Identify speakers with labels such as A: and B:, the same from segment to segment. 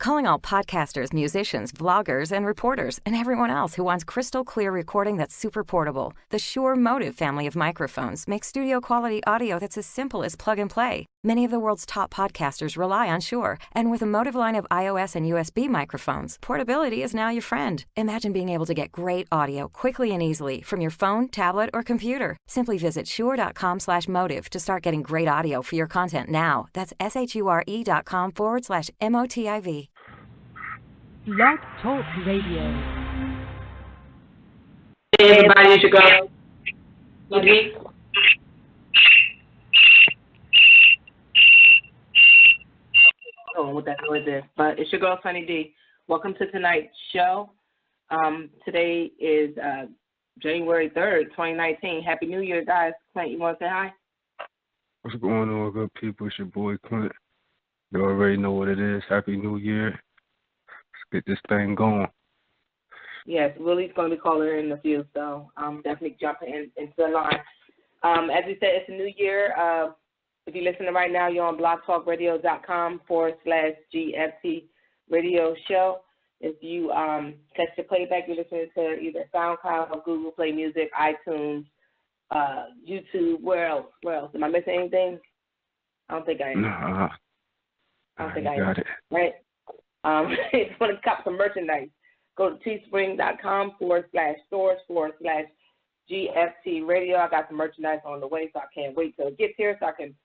A: Calling all podcasters, musicians, vloggers, and reporters, and everyone else who wants crystal clear recording that's super portable. The Shure Motive family of microphones makes studio quality audio that's as simple as plug and play. Many of the world's top podcasters rely on Shure, and with a Motive line of iOS and USB microphones, portability is now your friend. Imagine being able to get great audio quickly and easily from your phone, tablet, or computer. Simply visit shure.com/motive to start getting great audio for your content now. That's SHURE.com/MOTIV.
B: Blog Talk Radio.
C: Hey everybody, it's your girl, Ludwig. I don't know what that noise is, but it's your girl, Sunny D. Welcome to tonight's show. Today is January 3rd, 2019. Happy New Year, guys. Clint, you want to say hi?
D: What's going on, good people? It's your boy, Clint. You already know what it is. Happy New Year. Let's get this thing going.
C: Yes, Willie's going to be calling in a few, so definitely jumping into the line. As we said, it's a new year. If you're listening right now, you're on blogtalkradio.com/GFT radio show. If you catch the playback, you're listening to either SoundCloud or Google Play Music, iTunes, YouTube. Where else? Am I missing anything? I don't think I am.
D: Nah.
C: I don't think I am.
D: Got it.
C: Right? If you want to cop some merchandise, go to teespring.com/stores/GFT radio. I got some merchandise on the way, so I can't wait till it gets here so I can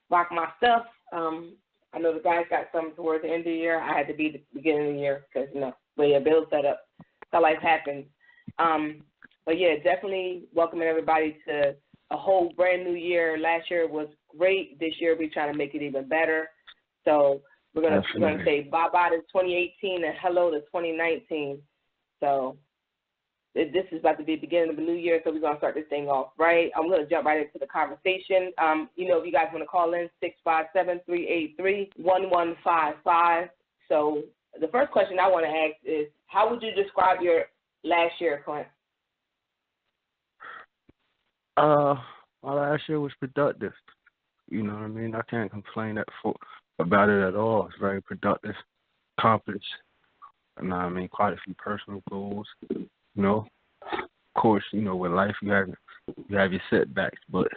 C: rock my stuff. I know the guys got some towards the end of the year. I had to be at the beginning of the year because, the way bills set up. That's how life happens. But, yeah, definitely welcoming everybody to a whole brand new year. Last year was great. This year we're trying to make it even better. So we're going to say bye-bye to 2018 and hello to 2019. So this is about to be the beginning of a new year, so we're going to start this thing off, right? I'm going to jump right into the conversation. If you guys want to call in, 657-383-1155. So the first question I want to ask is, how would you describe your last year, Clint?
D: My last year was productive. You know what I mean? I can't complain about it at all. It's very productive, accomplished. You know what I mean? Quite a few personal goals. Of course, with life you have your setbacks, but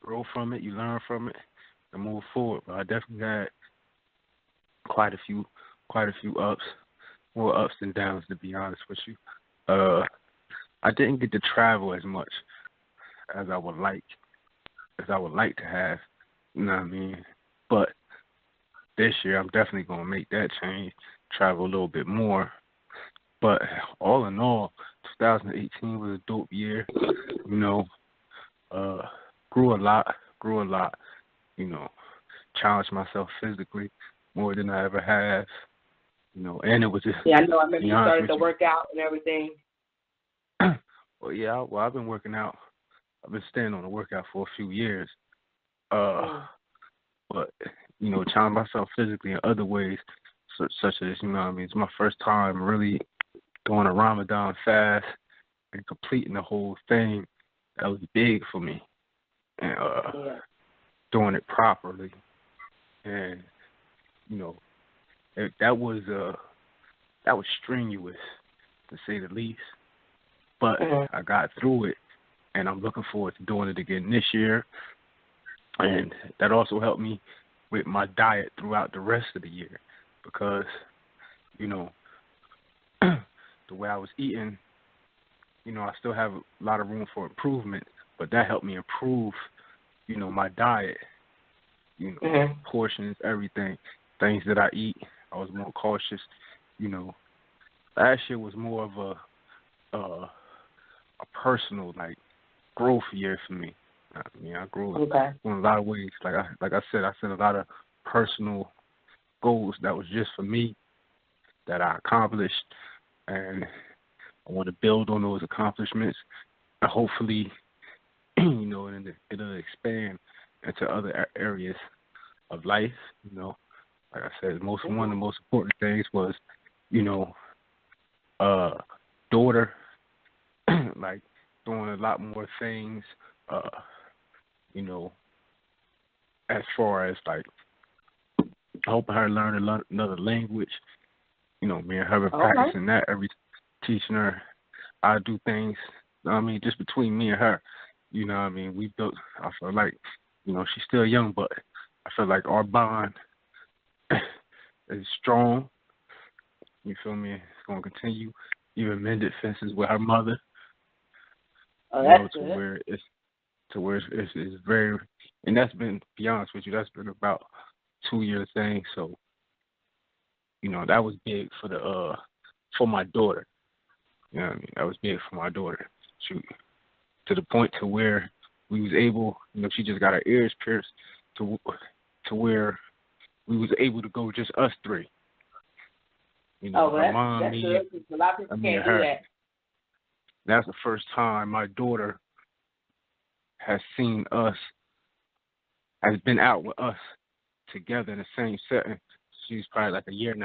D: grow from it, you learn from it, and move forward. But I definitely had quite a few ups, more ups than downs, to be honest with you. I didn't get to travel as much as I would like to have. You know what I mean? But this year I'm definitely gonna make that change, travel a little bit more. But all in all, 2018 was a dope year. Grew a lot. Challenged myself physically more than I ever have. And it was just.
C: Yeah, I know. I remember you started to work out and everything.
D: Well, I've been working out. I've been staying on the workout for a few years. But challenging myself physically in other ways, such as it's my first time really doing a Ramadan fast and completing the whole thing. That was big for me, and doing it properly, and that was strenuous, to say the least. But I got through it, and I'm looking forward to doing it again this year. And that also helped me with my diet throughout the rest of the year, because the way I was eating, I still have a lot of room for improvement, but that helped me improve, my diet, portions, everything, things that I eat. I was more cautious, Last year was more of a personal, growth year for me. I grew in a lot of ways. Like I said, I set a lot of personal goals that was just for me that I accomplished, and I want to build on those accomplishments, and hopefully, it'll expand into other areas of life. Like I said, one of the most important things was, daughter, like doing a lot more things, as far as helping her learn another language. You know, me and her been practicing that teaching her how to do things. I mean, just between me and her, you know what I mean, we built, I feel like, you know, she's still young, but I feel like our bond is strong. You feel me? It's going to continue. Even mended fences with her mother.
C: Oh, that's good.
D: To where it's very, and that's been, to be honest with you, that's been about 2-year thing. So, you know, that was big for my daughter. You know what I mean? That was big for my daughter. To the point to where we was able, you know, she just got her ears pierced to where we was able to go just us three. You know, my mom,
C: that's
D: me,
C: good. A lot of people can't do that.
D: That's the first time my daughter has seen us, has been out with us together in the same setting. She's probably like 1.5 years.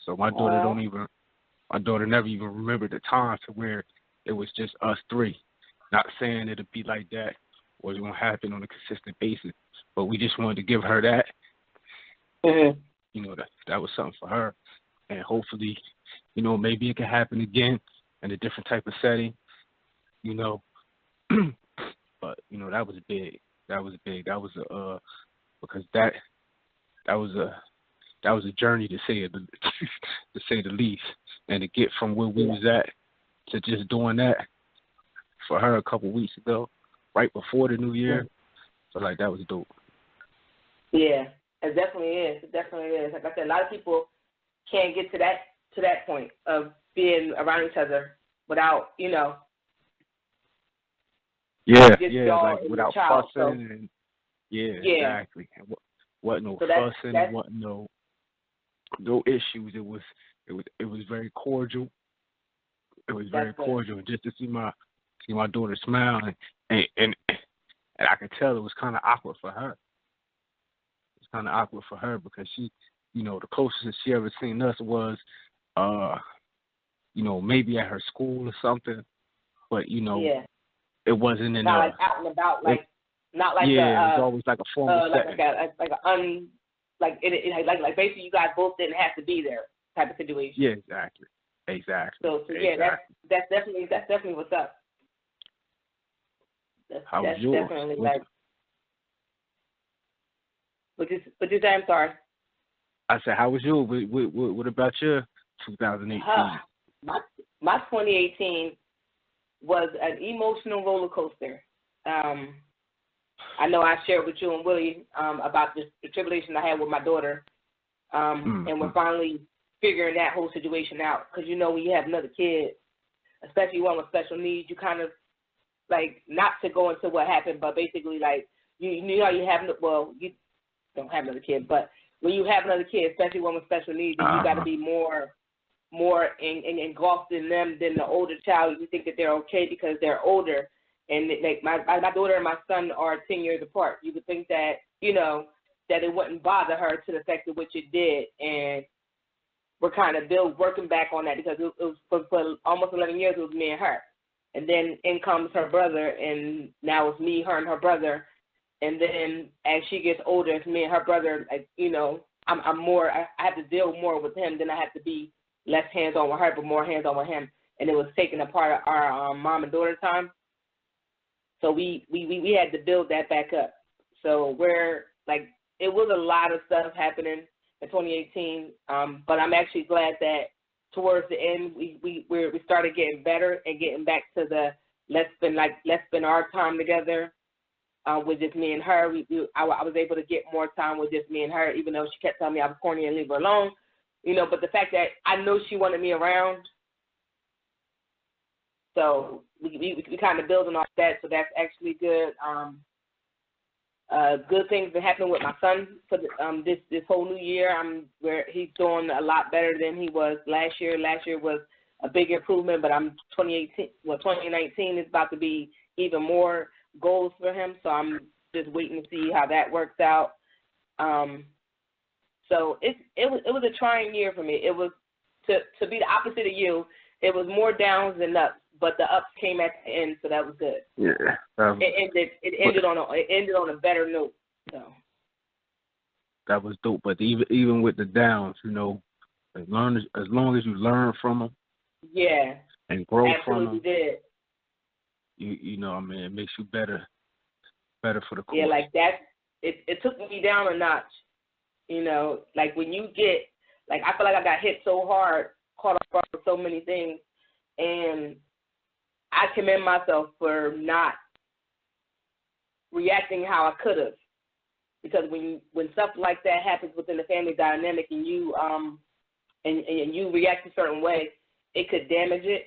D: So my daughter never even remembered the time to where it was just us three. Not saying it'd be like that or it's gonna happen on a consistent basis, but we just wanted to give her that.
C: Mm-hmm.
D: You know, that was something for her, and hopefully, you know, maybe it can happen again in a different type of setting. You know, but you know, that was big. That was big. That was because that was a journey to say the least, and to get from where we was at to just doing that for her a couple weeks ago, right before the new year. So like that was dope.
C: Yeah, it definitely is. It definitely is. Like I said, a lot of people can't get to that point of being around each other without, you know.
D: Yeah, like without fussing and exactly. And wasn't no fussing, wasn't no issues. It was very cordial. It was very cordial. Just to see my daughter smile and I could tell it was kind of awkward for her. It's kind of awkward for her because she, you know, the closest she ever seen us was, you know, maybe at her school or something, but you know, it wasn't in
C: not like out and about, like not like
D: it was always like a formal setting,
C: like basically you guys both didn't have to be there type of situation.
D: Yeah, exactly.
C: So yeah, that's definitely what's up.
D: How was yours?
C: Definitely like. But you say, I'm sorry.
D: I said, how was yours? What about your 2018?
C: My 2018 was an emotional roller coaster. I know I shared with you and Willie about the tribulation I had with my daughter, and we're finally figuring that whole situation out. Because, you know, when you have another kid, especially one with special needs, you kind of, like, not to go into what happened, but basically, like, you know you have, well, you don't have another kid, but when you have another kid, especially one with special needs, then you got to be more engulfed in them than the older child. You think that they're okay because they're older. And like my daughter and my son are 10 years apart. You would think that, you know, that it wouldn't bother her to the effect of which it did. And we're kind of working back on that because it was for almost 11 years, it was me and her. And then in comes her brother, and now it's me, her, and her brother. And then as she gets older, it's me and her brother. Like, you know, I have to deal more with him than I have to be less hands-on with her, but more hands-on with him. And it was taking a part of our mom and daughter time. So we had to build that back up. So we're, like, it was a lot of stuff happening in 2018, but I'm actually glad that towards the end we started getting better and getting back to the let's spend our time together with just me and her. I was able to get more time with just me and her, even though she kept telling me I was corny and leave her alone. You know, but the fact that I know she wanted me around, so we kind of building off that, so that's actually good. Good things been happening with my son for this whole new year. Where he's doing a lot better than he was last year. Last year was a big improvement, but 2019 is about to be even more goals for him. So I'm just waiting to see how that works out. So it was a trying year for me. It was to be the opposite of you. It was more downs than ups, but the ups came at the end, so that was good.
D: Yeah.
C: It ended on a better note. So.
D: that was dope. But even with the downs, you know, as long as you learn from them,
C: yeah,
D: and grow from
C: absolutely
D: them,
C: did.
D: you know, I mean, it makes you better for the course.
C: Yeah, like that. It took me down a notch. You know, like when you get, like I feel like I got hit so hard, caught off guard with so many things, and I commend myself for not reacting how I could have. Because when stuff like that happens within the family dynamic, and you and you react a certain way, it could damage it.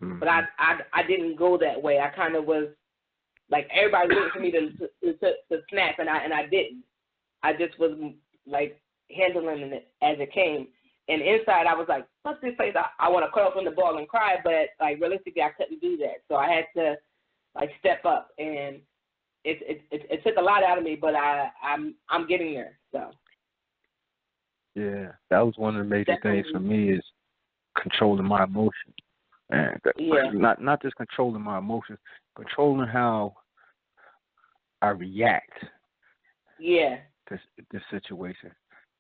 D: Mm-hmm.
C: But I didn't go that way. I kind of was like, everybody was waiting for me to snap, and I didn't. I just was like handling it as it came. And inside, I was like, fuck this place. I want to curl up in the ball and cry, but like realistically, I couldn't do that. So I had to like step up, and it took a lot out of me, but I'm getting there. So
D: yeah, that was one of the major things for me, is controlling my emotions, and not just controlling my emotions, controlling how I react. Yeah. To this situation,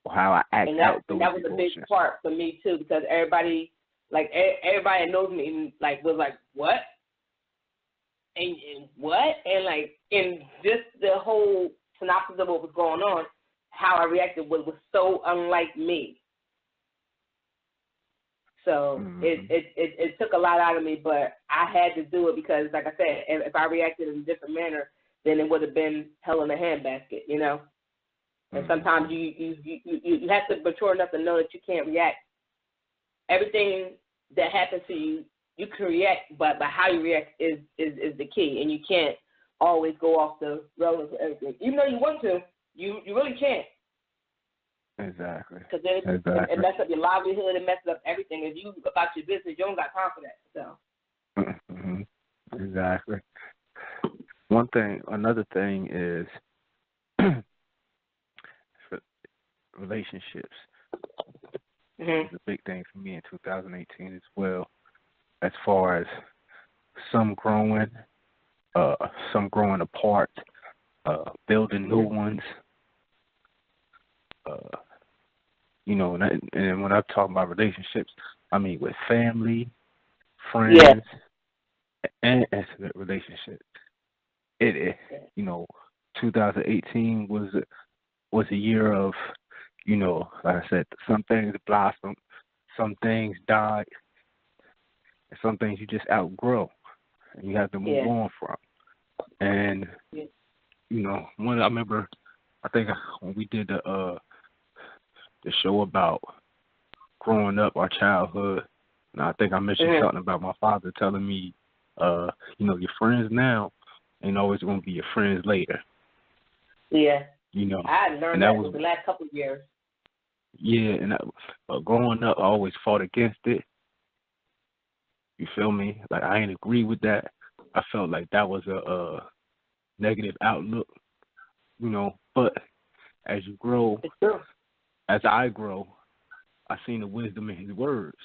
D: or how I act out those emotions. And that was a big part for me too, because everybody that knows me like was like, what? And what? And like, in just the whole synopsis of what was going on, how I reacted was so unlike me. So it took a lot out of me, but I had to do it because, like I said, if I reacted in a different manner, then it would have been hell in a handbasket, you know. And sometimes you have to be mature enough to know that you can't react. Everything that happens to you, you can react, but how you react is the key. And you can't always go off the rails for everything. Even though you want to, you really can't. Exactly. Because then it messes up your livelihood, it messes up everything. If you about your business, you don't got time for that. So. Mm-hmm. Exactly. Another thing is relationships. It's a big thing for me in 2018 as well, as far as some growing apart, building new ones. You know, and when I talk about relationships, I mean with family, friends, and intimate relationships. You know, 2018 was a year of, you know, like I said, some things blossomed, some things died, and some things you just outgrow, and you have to move on from. And you know, I remember, I think when we did the show about growing up, our childhood, and I think I mentioned something about my father telling me, you know, your friends now ain't always going to be your friends later. Yeah. You know, I learned that was the last couple of years. Yeah, and growing up, I always fought against it. You feel me? Like, I ain't agree with that. I felt like that was a negative outlook, you know. But as you grow, as I grow, I seen the wisdom in his words.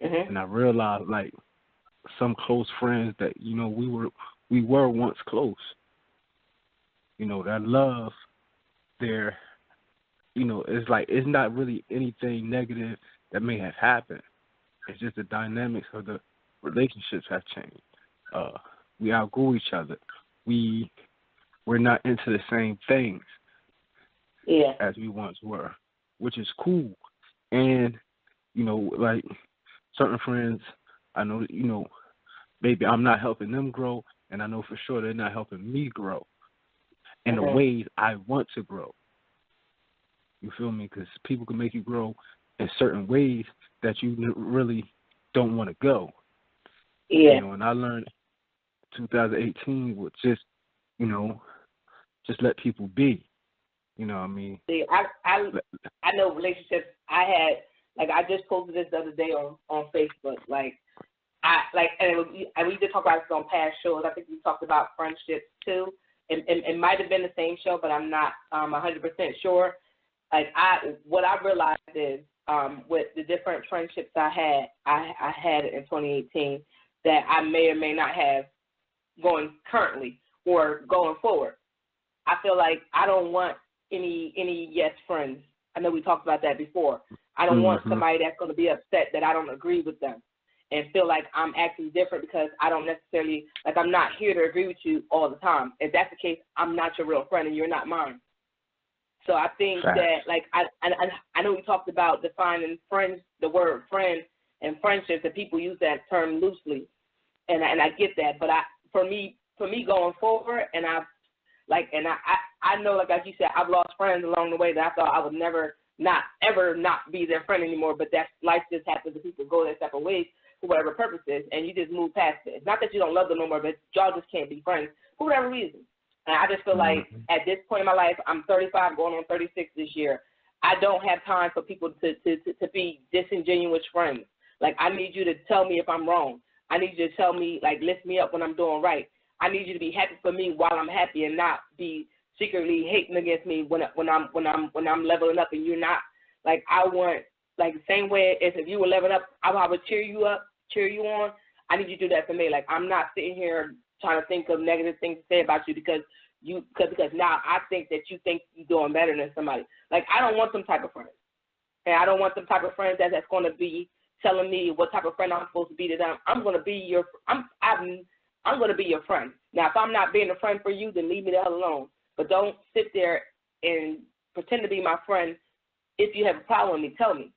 D: And I realized, like, some close friends that, you know, we were once close. You know, that love there, you know, it's like, it's not really anything negative that may have happened. It's just the dynamics of the relationships have changed. We outgrew each other. We're not into the same things as we once were, which is cool. And, you know, like, certain friends, I know, you know, maybe I'm not helping them grow, and I know for sure they're not helping me grow in the ways I want to grow. You feel me? Because people can make you grow in certain ways that you really don't want to go. Yeah. You know, and I learned 2018 would just, you know, just let people be. You know what I mean? See, I know relationships I had, like, I just posted this the other day on Facebook. And we did talk about this on past shows. I think we talked about friendships too. It might have been the same show, but I'm not 100% sure. Like, what I realized is, with the different friendships I had in 2018 that I may or may not have going currently or going forward. I feel like I don't want
C: any yes friends. I know we talked about that before. I don't want somebody that's going to be upset that I don't agree with them and feel like I'm acting different because I don't necessarily, like I'm not here to agree with you all the time. If that's the case, I'm not your real friend and you're not mine. So I think that, like, I know we talked about defining friends, the word friend and friendships, and people use that term loosely, and I get that. But for me going forward, and I know, like as you said, I've lost friends along the way that I thought I would never ever not be their friend anymore. But that's life just happens, and people go their separate ways for whatever purposes, and you just move past it. It's not that you don't love them no more, but y'all just can't be friends for whatever reason. And I just feel like at this point in my life, I'm 35, going on 36 this year. I don't have time for people to be disingenuous friends. Like, I need you to tell me if I'm wrong. I need you to tell me, like, lift me up when I'm doing right. I need you to be happy for me while I'm happy and not be secretly hating against me when I'm leveling up and you're not. Like, I want, like, the same way as if you were leveling up, I would cheer you up, cheer you on. I need you to do that for me. Like, I'm not sitting here trying to think of negative things to say about you because now I think that you think you're doing better than somebody. Like, I don't want them type of friends. And I don't want them type of friends that's going to be telling me what type of friend I'm supposed to be to them. I'm going to be your going to be your friend. Now, if I'm not being a friend for you, then leave me the hell alone. But don't sit there and pretend to be my friend. If you have a problem with me, tell me.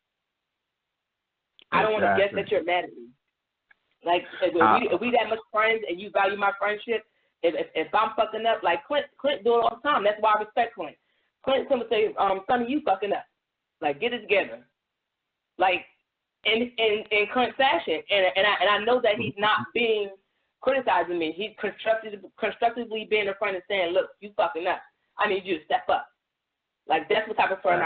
C: I don't want to guess that you're mad at me. Like, if we that much friends and you value my friendship, if I'm fucking up, like Clint do it all the time. That's why I respect Clint. Clint would say, Sonny, you fucking up. Like, get it together. Like, in Clint's fashion. And I know that he's not being criticizing me. He's constructively being a friend and saying, look, you fucking up. I need you to step up. Like, that's what type of friends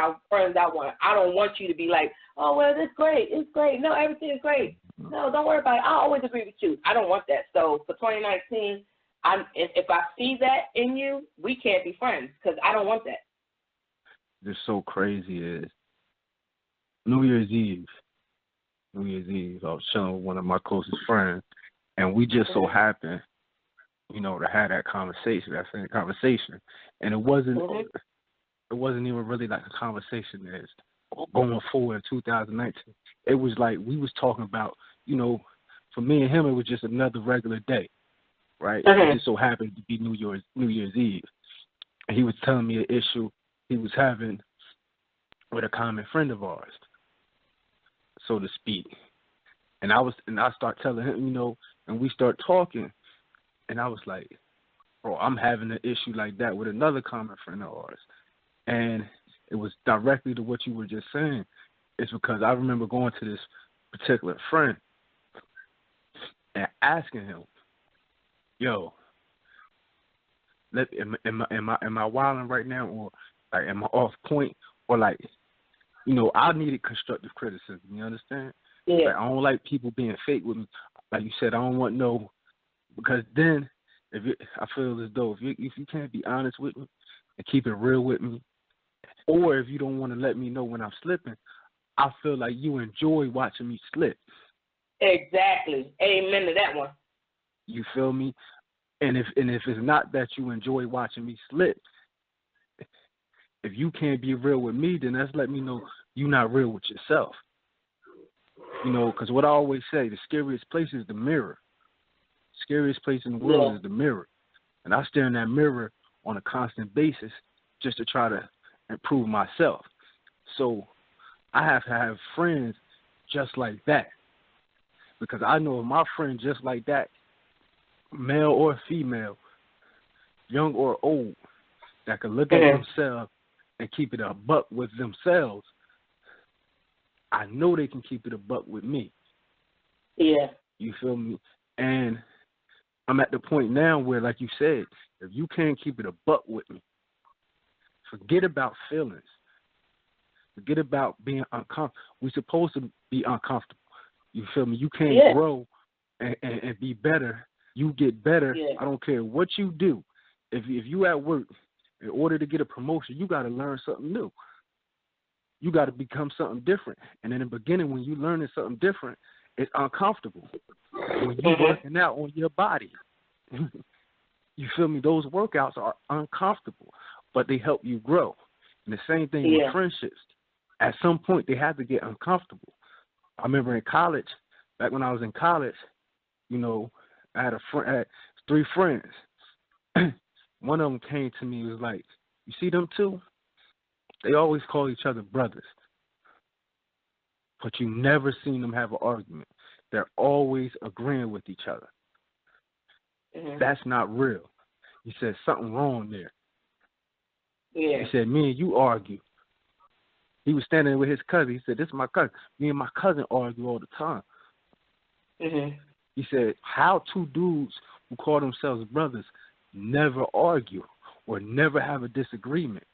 C: I want. I don't want you to be like, oh, well, it's great. It's great. No, everything is great. No, don't worry about it. I always agree with you. I don't want that. So for 2019, if I see that in you, we can't be friends because I don't want that.
D: Just so crazy is New Year's Eve, I was chilling with one of my closest friends, and we just so happened, to have that same conversation. And it wasn't even really like a conversation that's going forward in 2019. It was like we was talking about, for me and him, it was just another regular day, right? It just so happened to be New Year's Eve. And he was telling me an issue he was having with a common friend of ours, so to speak. And I start telling him, and we start talking, and I was like, bro, I'm having an issue like that with another common friend of ours. And it was directly to what you were just saying. It's because I remember going to this particular friend and asking him, yo, am I wilding right now, or like am I off point, or like, I needed constructive criticism. You understand? Yeah. Like, I don't like people being fake with me. Like you said, I don't want because then I feel as though if you can't be honest with me and keep it real with me, or if you don't want to let me know when I'm slipping, I feel like you enjoy watching me slip.
C: Exactly. Amen to that one.
D: You feel me? And if it's not that you enjoy watching me slip, if you can't be real with me, then that's let me know you're not real with yourself. Because what I always say, the scariest place is the mirror. Scariest place in the world is the mirror. And I stare in that mirror on a constant basis just to try to improve myself. So I have to have friends just like that. Because I know if my friend just like that, male or female, young or old, that can look at themselves and keep it a buck with themselves, I know they can keep it a buck with me.
C: Yeah.
D: You feel me? And I'm at the point now where, like you said, if you can't keep it a buck with me, forget about feelings. Forget about being uncomfortable. We're supposed to be uncomfortable. You feel me? You can't grow and be better. You get better. Yeah. I don't care what you do. If you at work, in order to get a promotion, you got to learn something new. You got to become something different. And in the beginning, when you learning something different, it's uncomfortable. When you're working out on your body, you feel me? Those workouts are uncomfortable, but they help you grow. And the same thing
C: Yeah.
D: with friendships. At some point, they had to get uncomfortable. I remember in college, back when I was in college, you know, I had I had 3 friends. One of them came to me and was like, "You see them two? They always call each other brothers, but you never seen them have an argument. They're always agreeing with each other.
C: Mm-hmm.
D: That's not real." He said, "Something wrong there."
C: Yeah.
D: He said, "Me and you argue." He was standing with his cousin. He said, "This is my cousin. Me and my cousin argue all the time."
C: Mhm.
D: He said, "How 2 dudes who call themselves brothers never argue or never have a disagreement?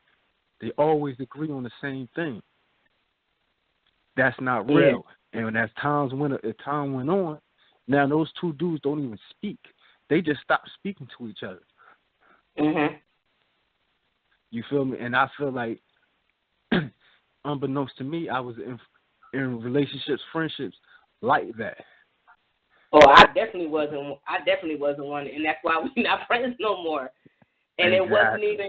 D: They always agree on the same thing. That's not real." And when as time went on, now those 2 dudes don't even speak. They just stopped speaking to each other.
C: Mhm.
D: You feel me? And I feel like, unbeknownst to me, I was in relationships, friendships like that.
C: Oh, I definitely wasn't one, and that's why we're not friends no more. And
D: Exactly.
C: It wasn't even,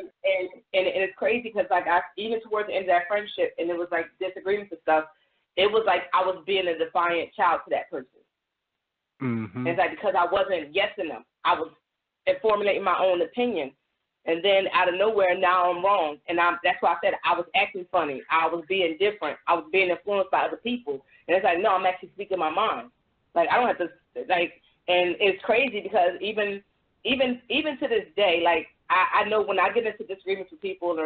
C: and it's crazy because like even towards the end of that friendship, and it was like disagreements and stuff. It was like I was being a defiant child to that person.
D: Mm-hmm.
C: It's like because I wasn't yesing them, I was formulating my own opinion, and then out of nowhere now I'm wrong, and that's why I said I was acting funny, I was being different, I was being influenced by other people, and it's like no, I'm actually speaking my mind. Like I don't have to like, and it's crazy because even to this day, like I know when I get into disagreements with people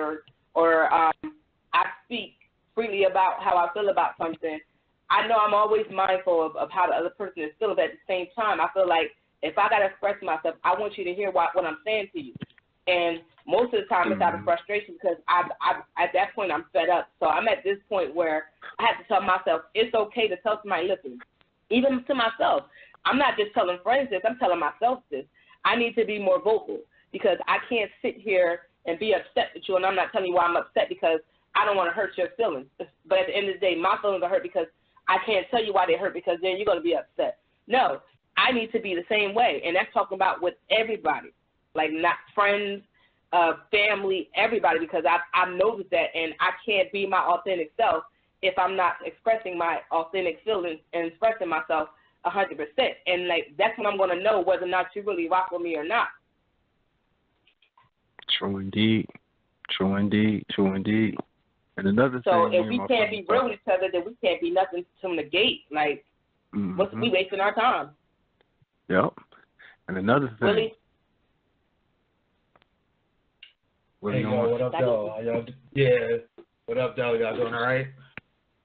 C: or I speak freely about how I feel about something, I know I'm always mindful of how the other person is feeling. But at the same time, I feel like if I got to express myself, I want you to hear what I'm saying to you. And most of the time it's out of frustration because I at that point I'm fed up. So I'm at this point where I have to tell myself it's okay to tell somebody, listen, even to myself. I'm not just telling friends this, I'm telling myself this. I need to be more vocal because I can't sit here and be upset with you, and I'm not telling you why I'm upset because I don't want to hurt your feelings. But at the end of the day, my feelings are hurt because I can't tell you why they hurt because then you're going to be upset. No, I need to be the same way, and that's talking about with everybody, like not friends, family, everybody, because I've noticed that, and I can't be my authentic self if I'm not expressing my authentic feelings and expressing myself 100%. And like that's when I'm going to know whether or not you really rock with me or not.
D: True indeed. True indeed. True indeed. And another
C: so
D: thing.
C: So if we can't be real with each other, then we can't be nothing to negate. Like, what's we wasting our time?
D: Yep. And another thing.
C: Really?
E: Hey, yo, what up, though? Yeah. What up, though? Y'all doing all right?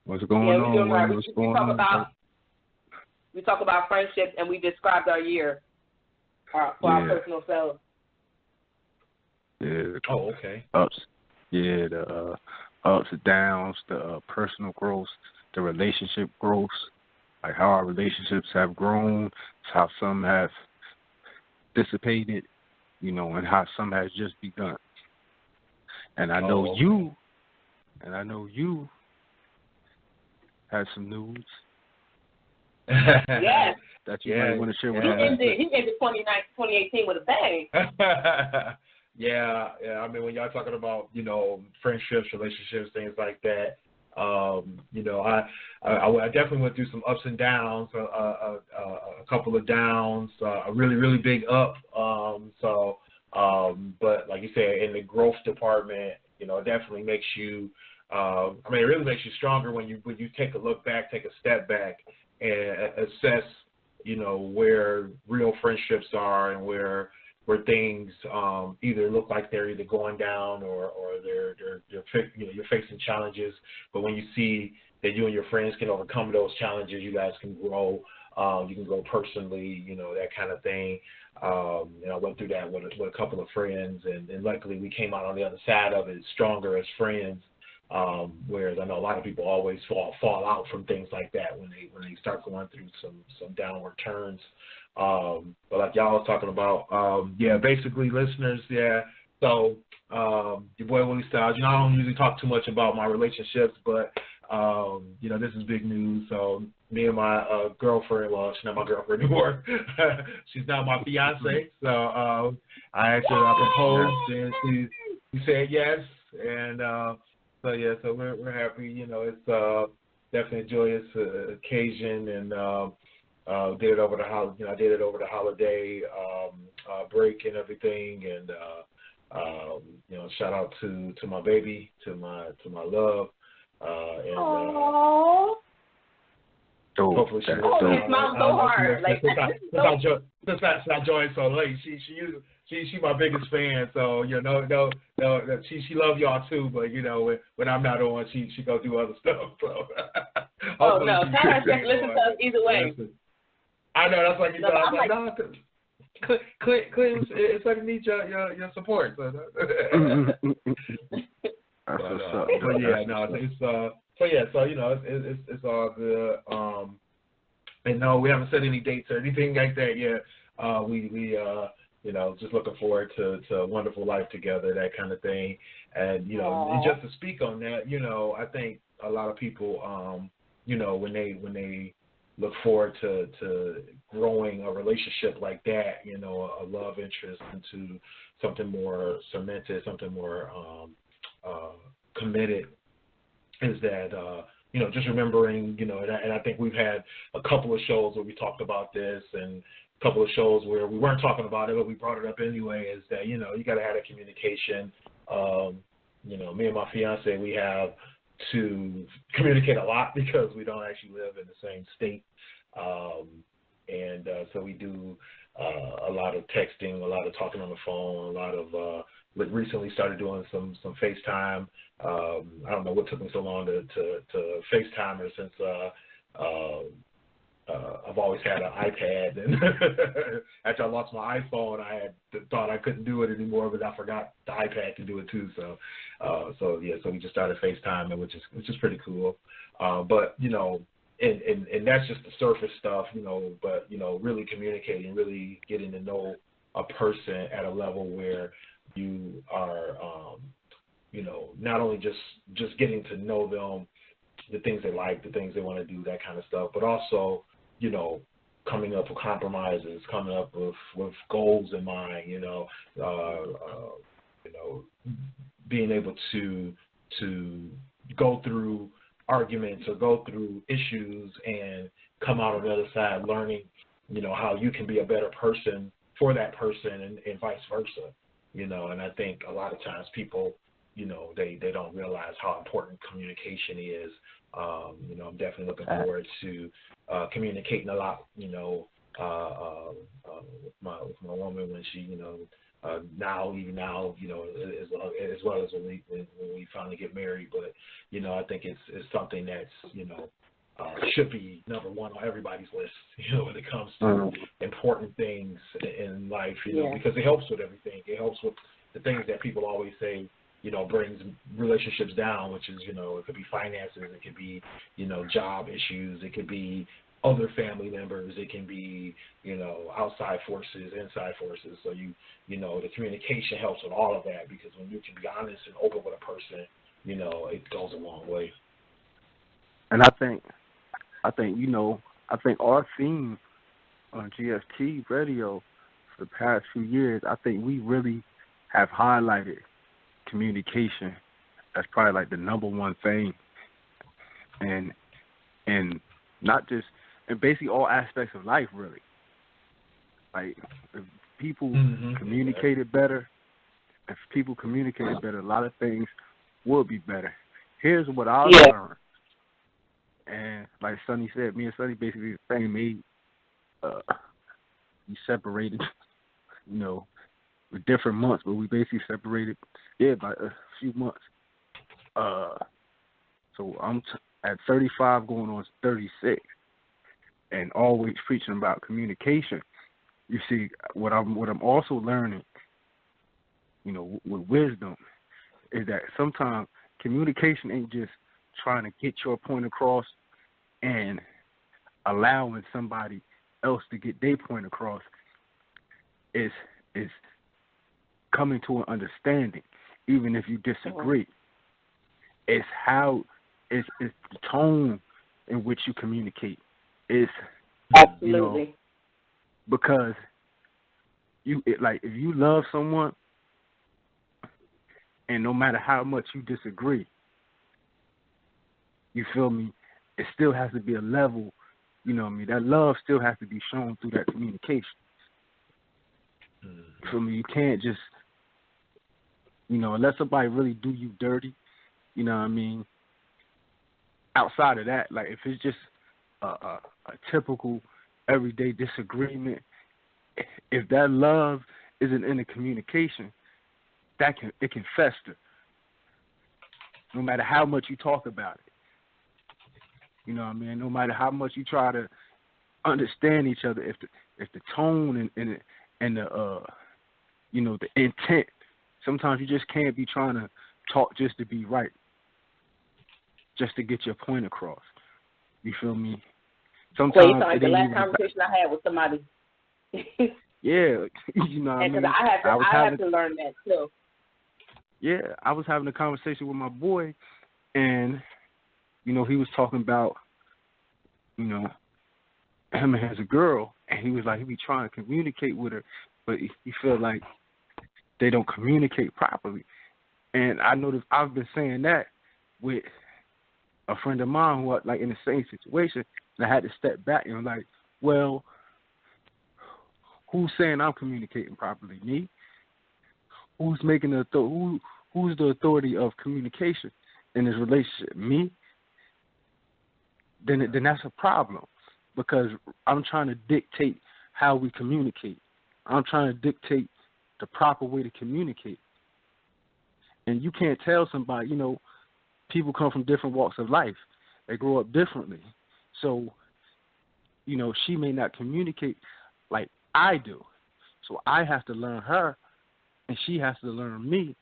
D: What's going on?
C: We're doing all right.
D: What's going on?
C: We talk about friendships, and we described our year for our personal selves.
D: Yeah.
E: Oh, okay.
D: Ups. Yeah, the ups and downs, the personal growth, the relationship growth, like how our relationships have grown, how some have dissipated, and how some has just begun. And I know you had some news.
C: Yes.
D: That you might want to share with us.
C: He ended 2018 with a bang.
E: Yeah. I mean, when y'all talking about, friendships, relationships, things like that, I definitely went through some ups and downs, a couple of downs, a really, really big up. But like you said, in the growth department, it definitely makes you, it really makes you stronger when you take a look back, take a step back, and assess, where real friendships are and where things either look like they're either going down or you're facing challenges. But when you see that you and your friends can overcome those challenges, you guys can grow. You can grow personally, that kind of thing. I went through that with a couple of friends, and luckily we came out on the other side of it stronger as friends. Whereas I know a lot of people always fall out from things like that when they start going through some downward turns. But like y'all was talking about, basically listeners, So your boy Willie Styles. I don't usually talk too much about my relationships, but this is big news. So me and my girlfriend, well, she's not my girlfriend anymore. She's now my fiance. So I proposed, and she said yes, and So we're happy. You know, it's definitely a joyous occasion, and did it over the I did it over the holiday break and everything, and you know, shout out to my baby, to my love, and hopefully she.
C: Oh, you smile so hard.
E: Since I joined so late, she my biggest fan. So you know, no, she love y'all too. But you know, when I'm not on, she go do other stuff. So.
C: Oh no, tell her to listen to us either way.
E: I know, that's like you know. I'm like,
C: no,
E: Clint, it's like need your support. So.
D: That's what's up.
E: But yeah, no, it's so you know, it's all good. And no, we haven't set any dates or anything like that yet. We you know, just looking forward to a wonderful life together, that kind of thing. And you know, and just to speak on that, you know, I think a lot of people, you know, when they look forward to growing a relationship like that, you know, a love interest into something more cemented, something more committed, is that you know, just remembering, you know, and I think we've had a couple of shows where we talked about this, and a couple of shows where we weren't talking about it, but we brought it up anyway, is that, you know, you got to have that communication. You know, me and my fiance, we have to communicate a lot because we don't actually live in the same state. And so we do a lot of texting, a lot of talking on the phone, a lot of recently started doing some FaceTime. I don't know what took me so long to FaceTime her, since I've always had an iPad, and after I lost my iPhone, I thought I couldn't do it anymore, but I forgot the iPad to do it too. So we just started FaceTime, which is pretty cool. But you know, and that's just the surface stuff, you know. But you know, really communicating, really getting to know a person at a level where you are, you know, not only just getting to know them, the things they like, the things they want to do, that kind of stuff, but also, you know, coming up with compromises, coming up with goals in mind, you know, being able to go through arguments or go through issues and come out on the other side learning, you know, how you can be a better person for that person, and vice versa. You know, and I think a lot of times people, you know, they don't realize how important communication is. You know, I'm definitely looking forward to communicating a lot, you know, with my woman when she, you know, now, you know, as well as when we finally get married. But, you know, I think it's something that's, you know, should be number one on everybody's list, you know, when it comes to important things in life, you know, because it helps with everything. It helps with the things that people always say, you know, brings relationships down, which is, you know, it could be finances, it could be, you know, job issues, it could be other family members, it can be, you know, outside forces, inside forces. So you know, the communication helps with all of that, because when you can be honest and open with a person, you know, it goes a long way.
D: And I think, you know, I think our theme on GFT radio for the past few years, I think we really have highlighted communication. That's probably like the number one thing. And not just, in basically all aspects of life, really. Like, if people communicated better, a lot of things would be better. Here's what I learned. And like Sonny said, me and Sonny basically the same age. We separated, you know, with different months, but we basically separated, by a few months. So I'm at 35 going on 36, and always preaching about communication. You see, what I'm also learning, you know, with wisdom, is that sometimes communication ain't just trying to get your point across and allowing somebody else to get their point across. Is coming to an understanding, even if you disagree. It's how, it's the tone in which you communicate. It's
C: absolutely,
D: you know, because if you love someone, and no matter how much you disagree, You feel me? It still has to be a level, you know what I mean? That love still has to be shown through that communication. You feel me? You can't just, you know, unless somebody really do you dirty, you know what I mean? Outside of that, like if it's just a typical everyday disagreement, if that love isn't in the communication, it can fester. No matter how much you talk about it. You know what I mean? No matter how much you try to understand each other, if the tone and the you know, the intent, sometimes you just can't be trying to talk just to be right, just to get your point across. You feel me? Sometimes
C: like the last conversation I had with somebody.
D: Yeah, you know what I mean?
C: Because I have to learn that too.
D: Yeah, I was having a conversation with my boy, and, you know, he was talking about, you know, him and his girl, and he was like, he be trying to communicate with her, but he felt like they don't communicate properly. And I noticed I've been saying that with a friend of mine who, like, in the same situation, and I had to step back and like, well, who's saying I'm communicating properly? Me? Who's making who's the authority of communication in this relationship? Me? Then that's a problem, because I'm trying to dictate how we communicate. I'm trying to dictate the proper way to communicate. And you can't tell somebody, you know, people come from different walks of life. They grow up differently. So, you know, she may not communicate like I do. So I have to learn her, and she has to learn me,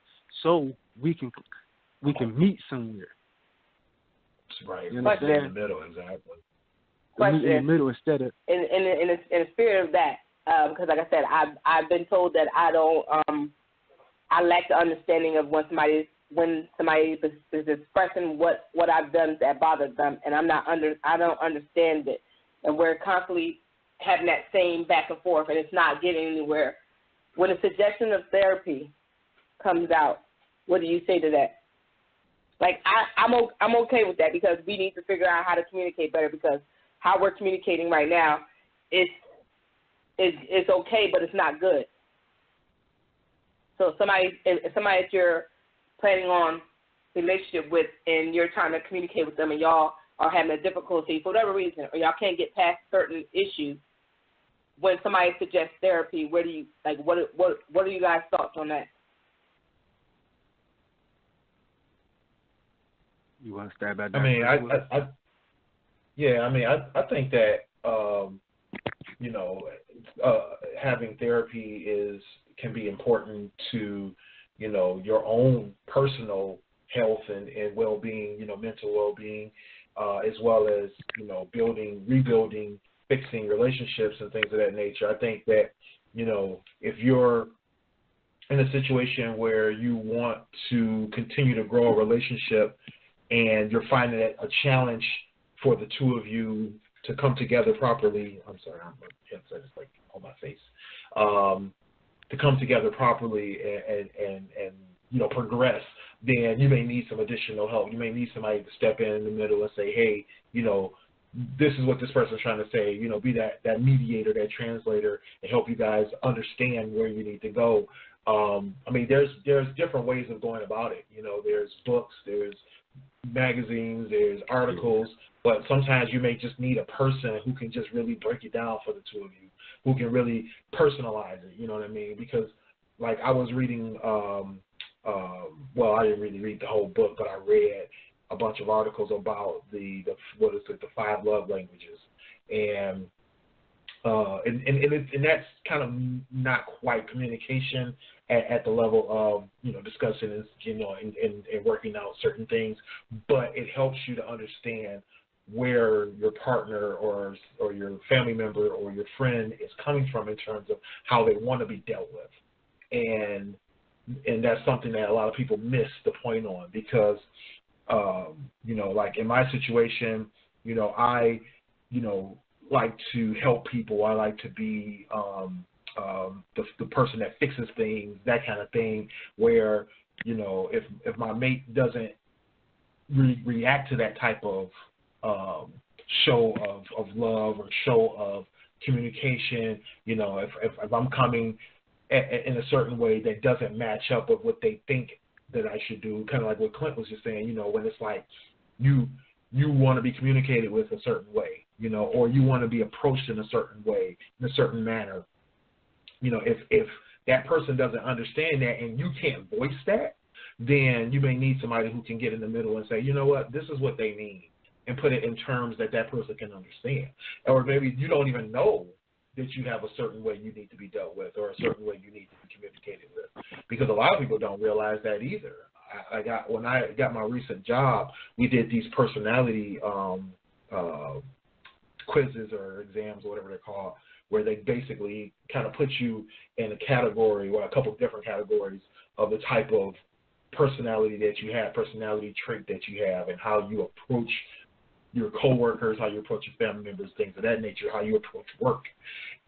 D: so we can meet somewhere.
E: Right.
D: You
E: In the middle, exactly.
D: Meet in the middle instead of
C: in the spirit of that, because like I said, I've been told that I don't I lack the understanding of when somebody is expressing what I've done that bothers them, and I don't understand it, and we're constantly having that same back and forth, and it's not getting anywhere. When a suggestion of therapy comes out, what do you say to that? Like, I'm okay with that, because we need to figure out how to communicate better, because how we're communicating right now is okay, but it's not good. So if somebody that you're planning on a relationship with, and you're trying to communicate with them, and y'all are having a difficulty for whatever reason, or y'all can't get past certain issues, when somebody suggests therapy, what are you guys' thoughts on that?
D: You want to stab at that?
E: I mean, I think that you know, having therapy can be important to, you know, your own personal health and well-being, you know, mental well-being, as well as, you know, rebuilding, fixing relationships and things of that nature. I think that, you know, if you're in a situation where you want to continue to grow a relationship and you're finding it a challenge for the two of you to come together properly, I'm sorry, I'm just like on my face, to come together properly and you know, progress, then you may need some additional help. You may need somebody to step in the middle and say, hey, you know, this is what this person's trying to say, you know, be that mediator, that translator, and help you guys understand where you need to go. I mean, there's different ways of going about it. You know, there's books, there's magazines, there's articles, but sometimes you may just need a person who can just really break it down for the two of you, who can really personalize it, you know what I mean? Because, like, I was reading, well, I didn't really read the whole book, but I read a bunch of articles about the 5 love languages, and that's kind of not quite communication at the level of, you know, discussing and, you know, and working out certain things, but it helps you to understand where your partner or your family member or your friend is coming from in terms of how they want to be dealt with, and that's something that a lot of people miss the point on, because you know, like in my situation, you know, I, you know, like to help people. I like to be the person that fixes things, that kind of thing, where, you know, if my mate doesn't react to that type of show of love or show of communication. You know, if I'm coming in a certain way that doesn't match up with what they think that I should do, kind of like what Clint was just saying, you know, when it's like you want to be communicated with a certain way, you know, or you want to be approached in a certain way, in a certain manner. You know, if that person doesn't understand that and you can't voice that, then you may need somebody who can get in the middle and say, you know what, this is what they mean, and put it in terms that that person can understand. Or maybe you don't even know that you have a certain way you need to be dealt with or a certain way you need to be communicated with, because a lot of people don't realize that either. When I got my recent job, we did these personality quizzes or exams or whatever they're called, where they basically kind of put you in a category or a couple of different categories of the type of personality that you have, personality trait that you have, and how you approach your coworkers, how you approach your family members, things of that nature, how you approach work.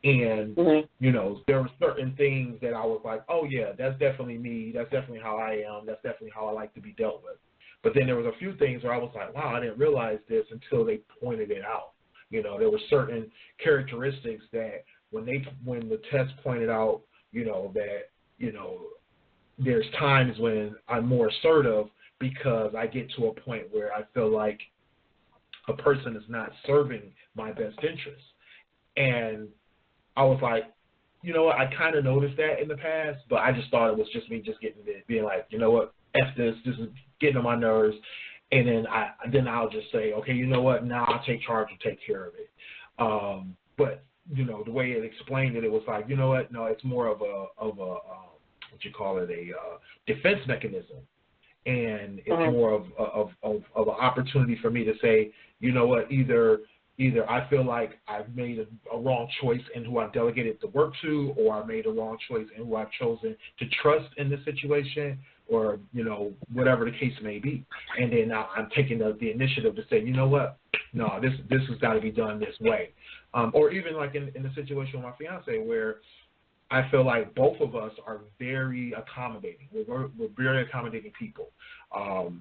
E: And, you know, there were certain things that I was like, oh, yeah, that's definitely me. That's definitely how I am. That's definitely how I like to be dealt with. But then there was a few things where I was like, wow, I didn't realize this until they pointed it out. You know, there were certain characteristics that when the test pointed out, you know, that, you know, there's times when I'm more assertive because I get to a point where I feel like a person is not serving my best interest. And I was like, you know what, I kind of noticed that in the past, but I just thought it was just me just being like, you know what, F this is getting on my nerves. And then I'll just say, okay, you know what, now I'll take charge and take care of it. But, you know, the way it explained it, it was like, you know what, no, it's more of a what you call it, a defense mechanism. And it's more of an opportunity for me to say, you know what, either I feel like I've made a wrong choice in who I've delegated the work to, or I made a wrong choice in who I've chosen to trust in this situation, or, you know, whatever the case may be. And then now I'm taking the initiative to say, you know what, no, this has got to be done this way. Or even like in the situation with my fiance, where I feel like both of us are very accommodating. We're very accommodating people, and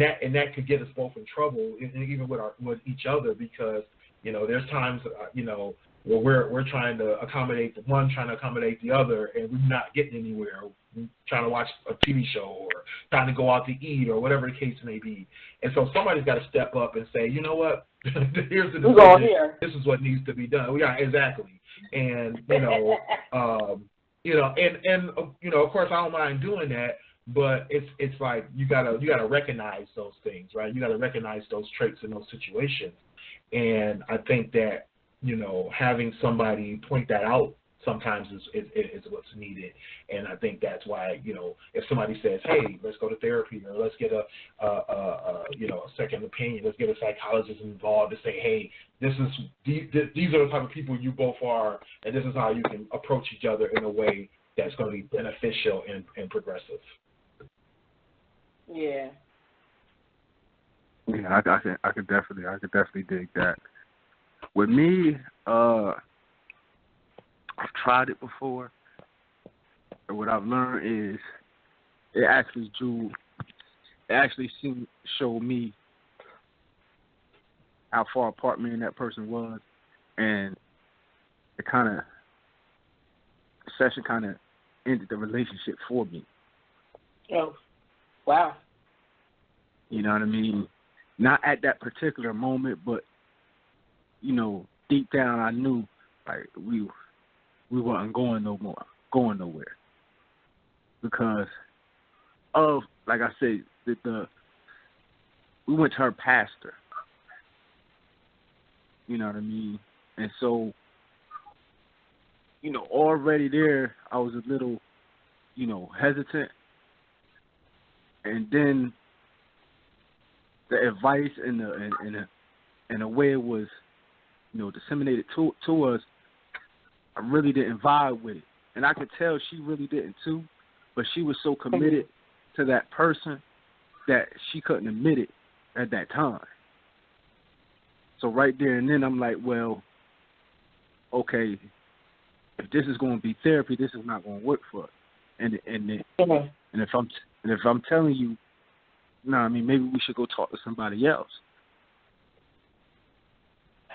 E: that could get us both in trouble, even with each other, because, you know, there's times, you know, where we're trying to accommodate the one, trying to accommodate the other, and we're not getting anywhere. We're trying to watch a TV show or trying to go out to eat or whatever the case may be. And so somebody's got to step up and say, you know what, here's the decision. This is what needs to be done. Yeah, exactly. And, you know, you know, and you know, of course, I don't mind doing that, but it's like you gotta recognize those things, right? You gotta recognize those traits in those situations. And I think that, you know, having somebody point that out sometimes is what's needed. And I think that's why, you know, if somebody says, hey, let's go to therapy, or let's get a second opinion, let's get a psychologist involved to say, hey, these are the type of people you both are, and this is how you can approach each other in a way that's going to be beneficial and progressive.
C: Yeah.
D: Yeah, I could definitely dig that. With me, I've tried it before, and what I've learned is it actually showed me how far apart me and that person was, and the session kind of ended the relationship for me.
C: Oh, wow.
D: You know what I mean? Not at that particular moment, but, you know, deep down I knew, like, we weren't going nowhere. Because of, like I said, we went to her pastor. You know what I mean? And so, you know, already there, I was a little, you know, hesitant. And then the advice and the way it was, you know, disseminated to us, I really didn't vibe with it. And I could tell she really didn't too, but she was so committed to that person that she couldn't admit it at that time. So right there and then I'm like, well, okay, if this is going to be therapy, this is not going to work for us. And if I'm telling you no, I mean, maybe we should go talk to somebody else.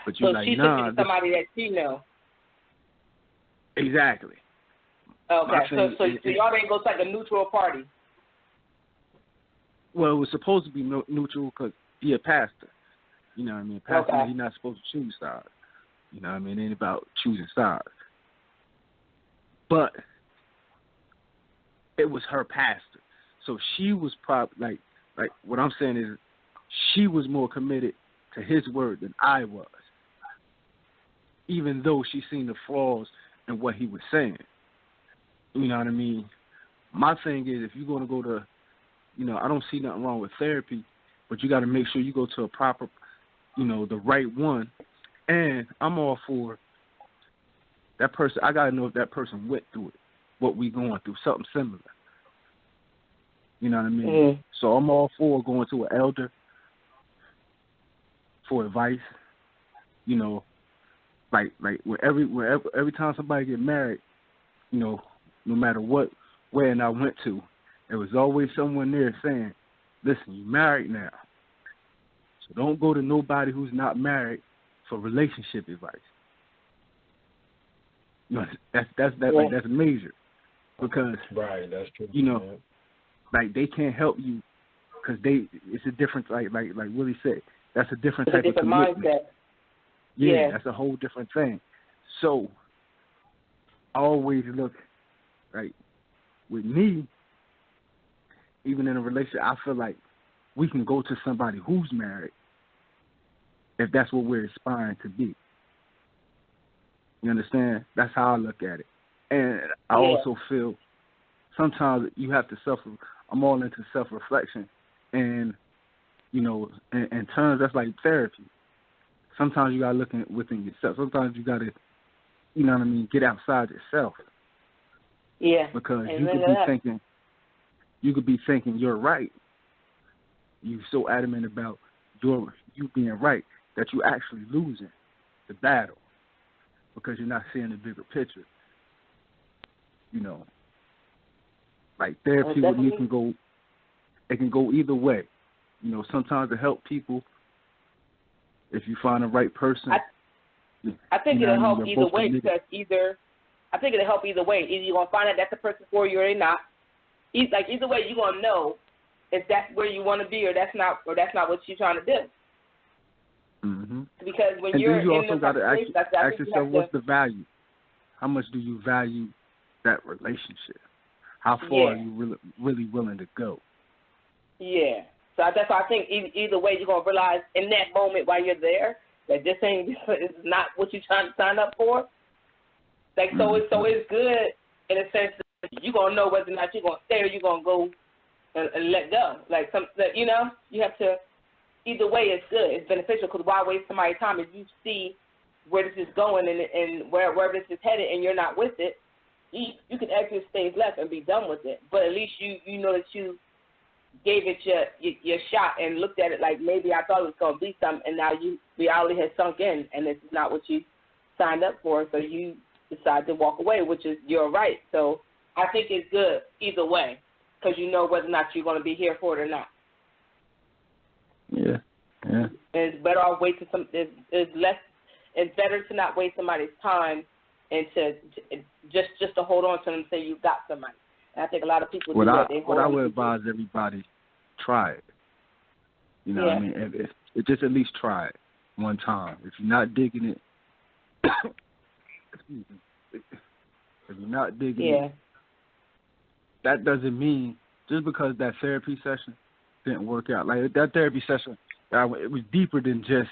D: But you're
C: So
D: like,
C: she
D: nah.
C: took it to somebody that she know.
D: Exactly.
C: Okay, so y'all didn't go to like a neutral party.
D: Well, it was supposed to be neutral because he a pastor. You know what I mean? Pastor,
C: Okay.
D: he's not supposed to choose sides. You know what I mean? It ain't about choosing sides. But it was her pastor. So she was probably, like what I'm saying is she was more committed to his word than I was, even though she seen the flaws in what he was saying. You know what I mean? My thing is, if you're going to go to, I don't see nothing wrong with therapy, but you got to make sure you go to a proper, the right one. And I'm all for that person. I got to know if that person went through it, what we going through, something similar. You know what I mean?
C: Mm-hmm.
D: So I'm all for going to an elder for advice. Like every time somebody get married, no matter where I went to, there was always someone there saying, listen, you're married now. So don't go to nobody who's not married for relationship advice. That's major. Because,
E: right, that's true.
D: Like they can't help you because it's a different, like Willie said, that's a different type of commitment.
C: Mindset.
D: Yeah, that's a whole different thing. So I always look, like, with me, even in a relationship, I feel like we can go to somebody who's married if that's what we're aspiring to be. You understand? That's how I look at it. And I also feel sometimes you have to I'm all into self-reflection. And, in terms, that's like therapy. Sometimes you got to look within yourself. Sometimes you got to, get outside yourself.
C: Yeah.
D: Because
C: Amen.
D: you could be thinking you're right. You're so adamant about you being right that you're actually losing the battle because you're not seeing the bigger picture. Like therapy with me can go either way. Sometimes to help people, if you find the right person.
C: I think it'll help either way because I think it'll help either way. Either you're going to find out that's the person for you or you're not. Either way, you're going to know if that's where you want to be or that's not what you're trying to do.
D: Mm-hmm.
C: Because when
D: and
C: you're
D: then you
C: in
D: also got to ask yourself, what's
C: to,
D: the value? How much do you value that relationship? How far are you really willing to go? Yeah.
C: So that's why I think either way you're going to realize in that moment while you're there that this is not what you're trying to sign up for. Like, so it's good in a sense that you're going to know whether or not you're going to stay or you're going to go and let go. Like, you have to, either way it's good. It's beneficial because why waste somebody's time if you see where this is going and wherever this is headed and you're not with it, you can exit stage left and be done with it. But at least you know that you gave it your shot and looked at it like maybe I thought it was going to be something, and now reality has sunk in, and this is not what you signed up for, so you decide to walk away, which is your right. So I think it's good either way because you know whether or not you're going to be here for it or not.
D: Yeah. And
C: it's better off wasting it's better to not waste somebody's time and to just to hold on to them and say you got somebody. And I think a lot of people do that.
D: What I would advise everybody, try it. What I mean? If just at least try it one time. If you're not digging it, if you're not digging it, that doesn't mean just because that therapy session didn't work out. Like that therapy session, it was deeper than just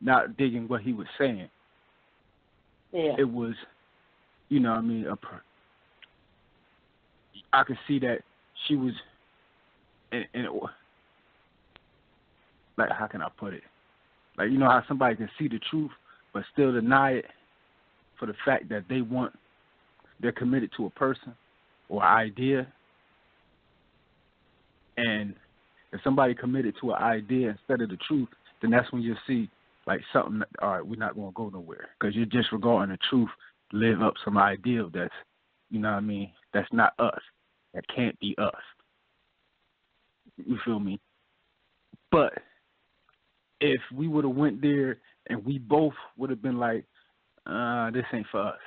D: not digging what he was saying.
C: Yeah.
D: It was, I could see that she was, and like, how can I put it? Like, how somebody can see the truth but still deny it for the fact that they're committed to a person or idea. And if somebody committed to an idea instead of the truth, then that's when you'll see, like, something, all right, we're not going to go nowhere because you're disregarding the truth, live up some ideal that's, that's not us. That can't be us. You feel me? But if we would have went there and we both would have been like, this ain't for us.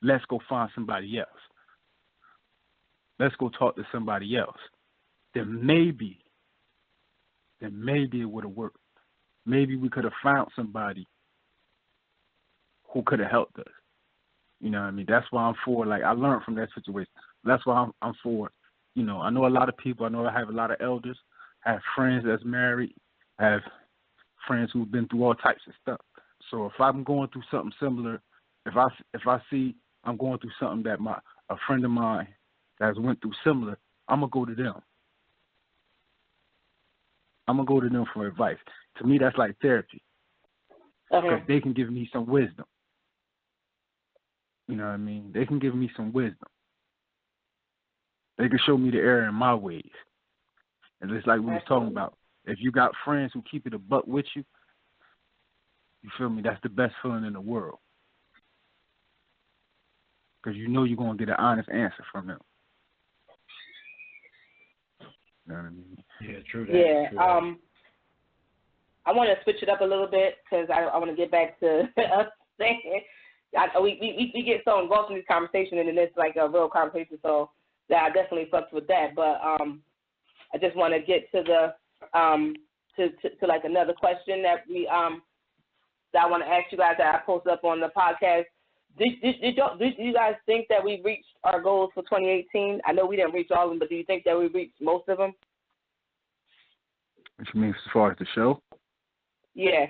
D: Let's go find somebody else. Let's go talk to somebody else. Then maybe it would have worked. Maybe we could have found somebody who could have helped us. You know what I mean? That's why I'm for, like, I learned from that situation. That's why I'm for, you know, I know a lot of people. I know I have a lot of elders. I have friends that's married. I have friends who've been through all types of stuff. So if I'm going through something similar, if I see I'm going through something that a friend of mine that has went through similar, I'm going to go to them. I'm going to go to them for advice. To me, that's like therapy. Because they can give me some wisdom. You know what I mean? They can give me some wisdom. They can show me the error in my ways. And it's like we was talking about. If you got friends who keep it a buck with you, you feel me? That's the best feeling in the world. Because you know you're going to get an honest answer from them. You know what I mean?
E: Yeah, true that.
C: Yeah.
E: True that.
C: I want to switch it up a little bit because I want to get back to us saying we get so engulfed in this conversation and then it's like a real conversation, so that I definitely fucked with that. But I just want to get to the to like another question that that I want to ask you guys that I posted up on the podcast. Did you guys think that we reached our goals for 2018? I know we didn't reach all of them, but do you think that we reached most of them?
D: What you mean as far as the show?
C: Yeah.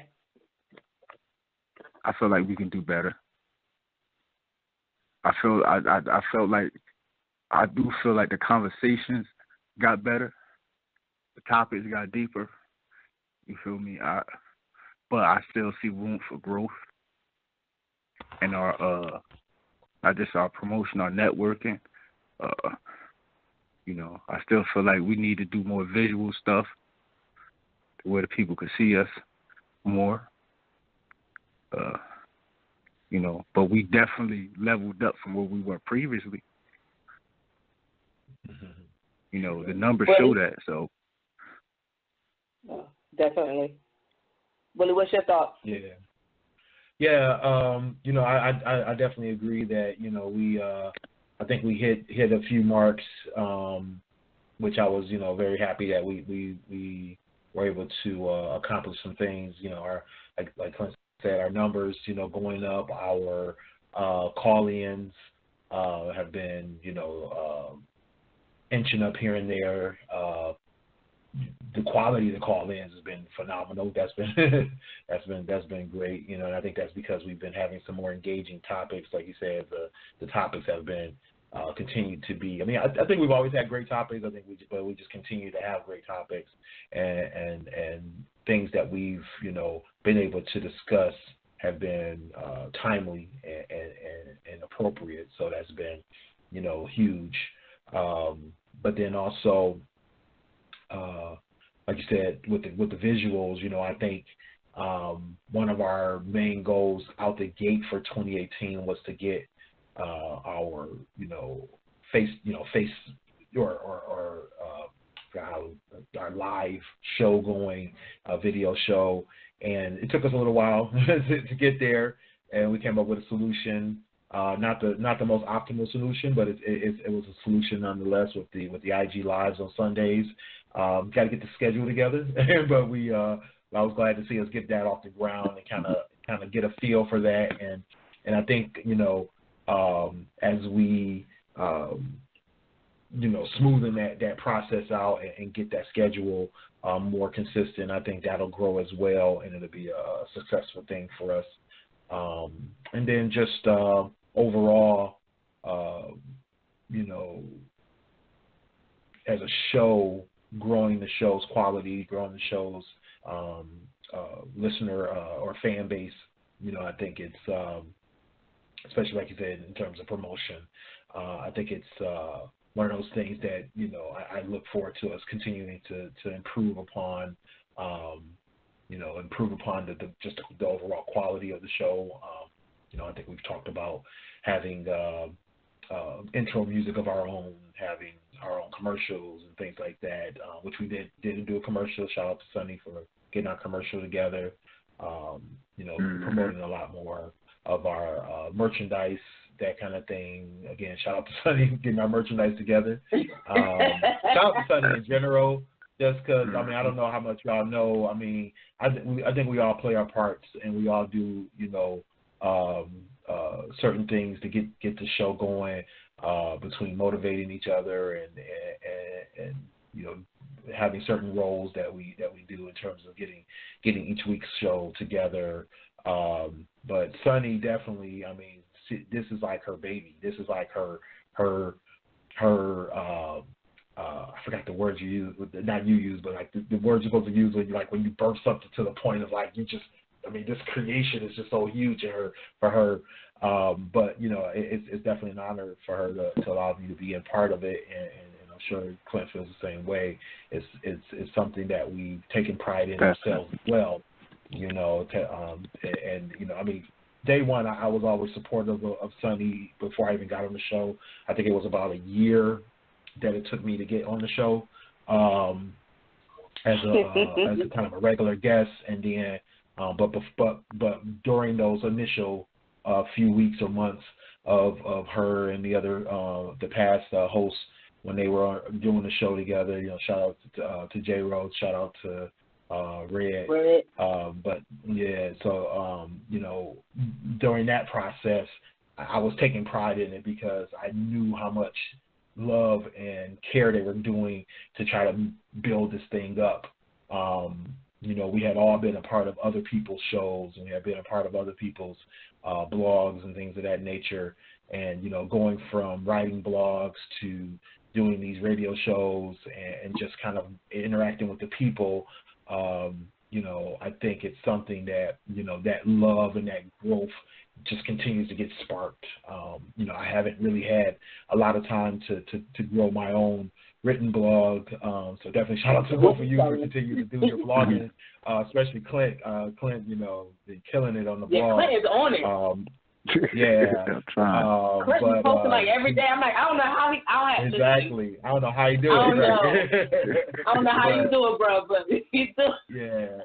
D: I feel like we can do better. I felt like I do feel like the conversations got better. The topics got deeper. You feel me? But I still see room for growth. And our promotion, our networking. You know, I still feel like we need to do more visual stuff to where the people could see us more. You know, but we definitely leveled up from where we were previously. You know, the numbers show that, so.
C: Definitely. Willie, what's your thoughts?
E: Yeah. Yeah, you know, I definitely agree that, you know, we I think we hit a few marks, which I was, you know, very happy that we were able to accomplish some things. You know, our like Clint said, our numbers, you know, going up. Our call-ins have been, you know, inching up here and there. The quality of the call-ins has been phenomenal. That's been great, you know. And I think that's because we've been having some more engaging topics, like you said. The topics have been continued to be. I mean, I think we've always had great topics. I think we just continue to have great topics and things that we've, you know, been able to discuss have been timely and appropriate. So that's been, you know, huge. But then also, like you said, with the visuals, you know, I think one of our main goals out the gate for 2018 was to get our, you know, face or our live show going, video show, and it took us a little while to get there, and we came up with a solution. Not the most optimal solution, but it was a solution nonetheless with the IG lives on Sundays. Got to get the schedule together, but I was glad to see us get that off the ground and kind of get a feel for that, and I think, you know, as we you know, smoothen that process out and get that schedule more consistent, I think that'll grow as well, and it'll be a successful thing for us. And then just overall, you know, as a show, growing the show's quality, growing the show's listener or fan base, you know, I think it's, especially like you said, in terms of promotion, I think it's one of those things that, you know, I look forward to us continuing to improve upon, you know, improve upon just the overall quality of the show. You know, I think we've talked about having intro music of our own, having our own commercials and things like that, which we did do a commercial. Shout out to Sonny for getting our commercial together. Promoting a lot more of our merchandise, that kind of thing. Again, shout out to Sonny getting our merchandise together. Shout out to Sonny in general, just because, I mean, I don't know how much y'all know. I mean, I think we all play our parts, and we all do, certain things to get the show going, between motivating each other and having certain roles that we do in terms of getting each week's show together. But Sonny definitely, I mean, this is like her baby. This is like her I forgot the words you use, not you use, but like the words you're supposed to use when you burst something to the point of like, this creation is just so huge for her. But it's definitely an honor for her to allow me to be a part of it, and I'm sure Clint feels the same way. It's something that we've taken pride in ourselves as well. Day one, I was always supportive of Sonny before I even got on the show. I think it was about a year that it took me to get on the show as a kind of a regular guest, and then but during those initial few weeks or months of her and the other the past hosts when they were doing the show together, shout out to J Rose, shout out to Red. But yeah, so during that process, I was taking pride in it because I knew how much love and care they were doing to try to build this thing up. We had all been a part of other people's shows, and we had been a part of other people's blogs and things of that nature. And, going from writing blogs to doing these radio shows and just kind of interacting with the people, I think it's something that, that love and that growth just continues to get sparked. I haven't really had a lot of time to grow my own written blog, so definitely shout out to both of you for continuing to do your blogging, especially Clint. Clint, been killing it on the blog.
C: Yeah, Clint is on it. Clint is posting like every day. I'm like, I don't know how he.
E: Exactly. I don't know how he do it.
C: I don't know how you do it, bro, but he do.
E: Yeah.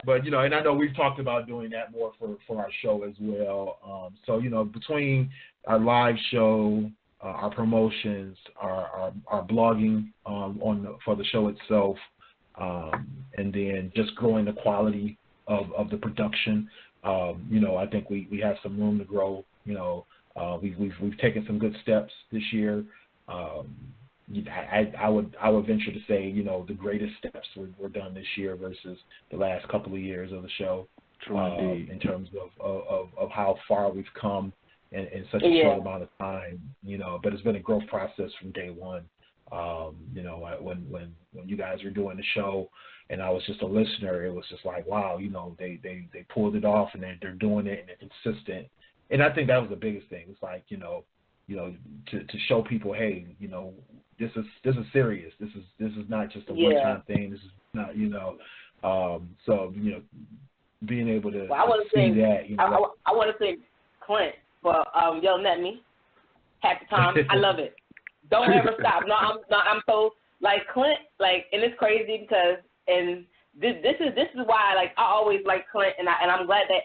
E: But, and I know we've talked about doing that more for our show as well. So, between our live show, our promotions, our blogging for the show itself, and then just growing the quality of the production, I think we have some room to grow. We've taken some good steps this year. I would venture to say, the greatest steps were done this year versus the last couple of years of the show, in terms of how far we've come in such a short amount of time. But it's been a growth process from day one. When you guys were doing the show and I was just a listener, it was just like, wow, they pulled it off, and they're doing it, and they're consistent. And I think that was the biggest thing. It's like, to show people, hey, this is serious. This is not just a one-time thing. This is not, so being able to see that.
C: I want to say Clint for yelling at me half the time. I love it. Don't ever stop. I'm so like Clint, and it's crazy because this is why I always like Clint, and I'm glad that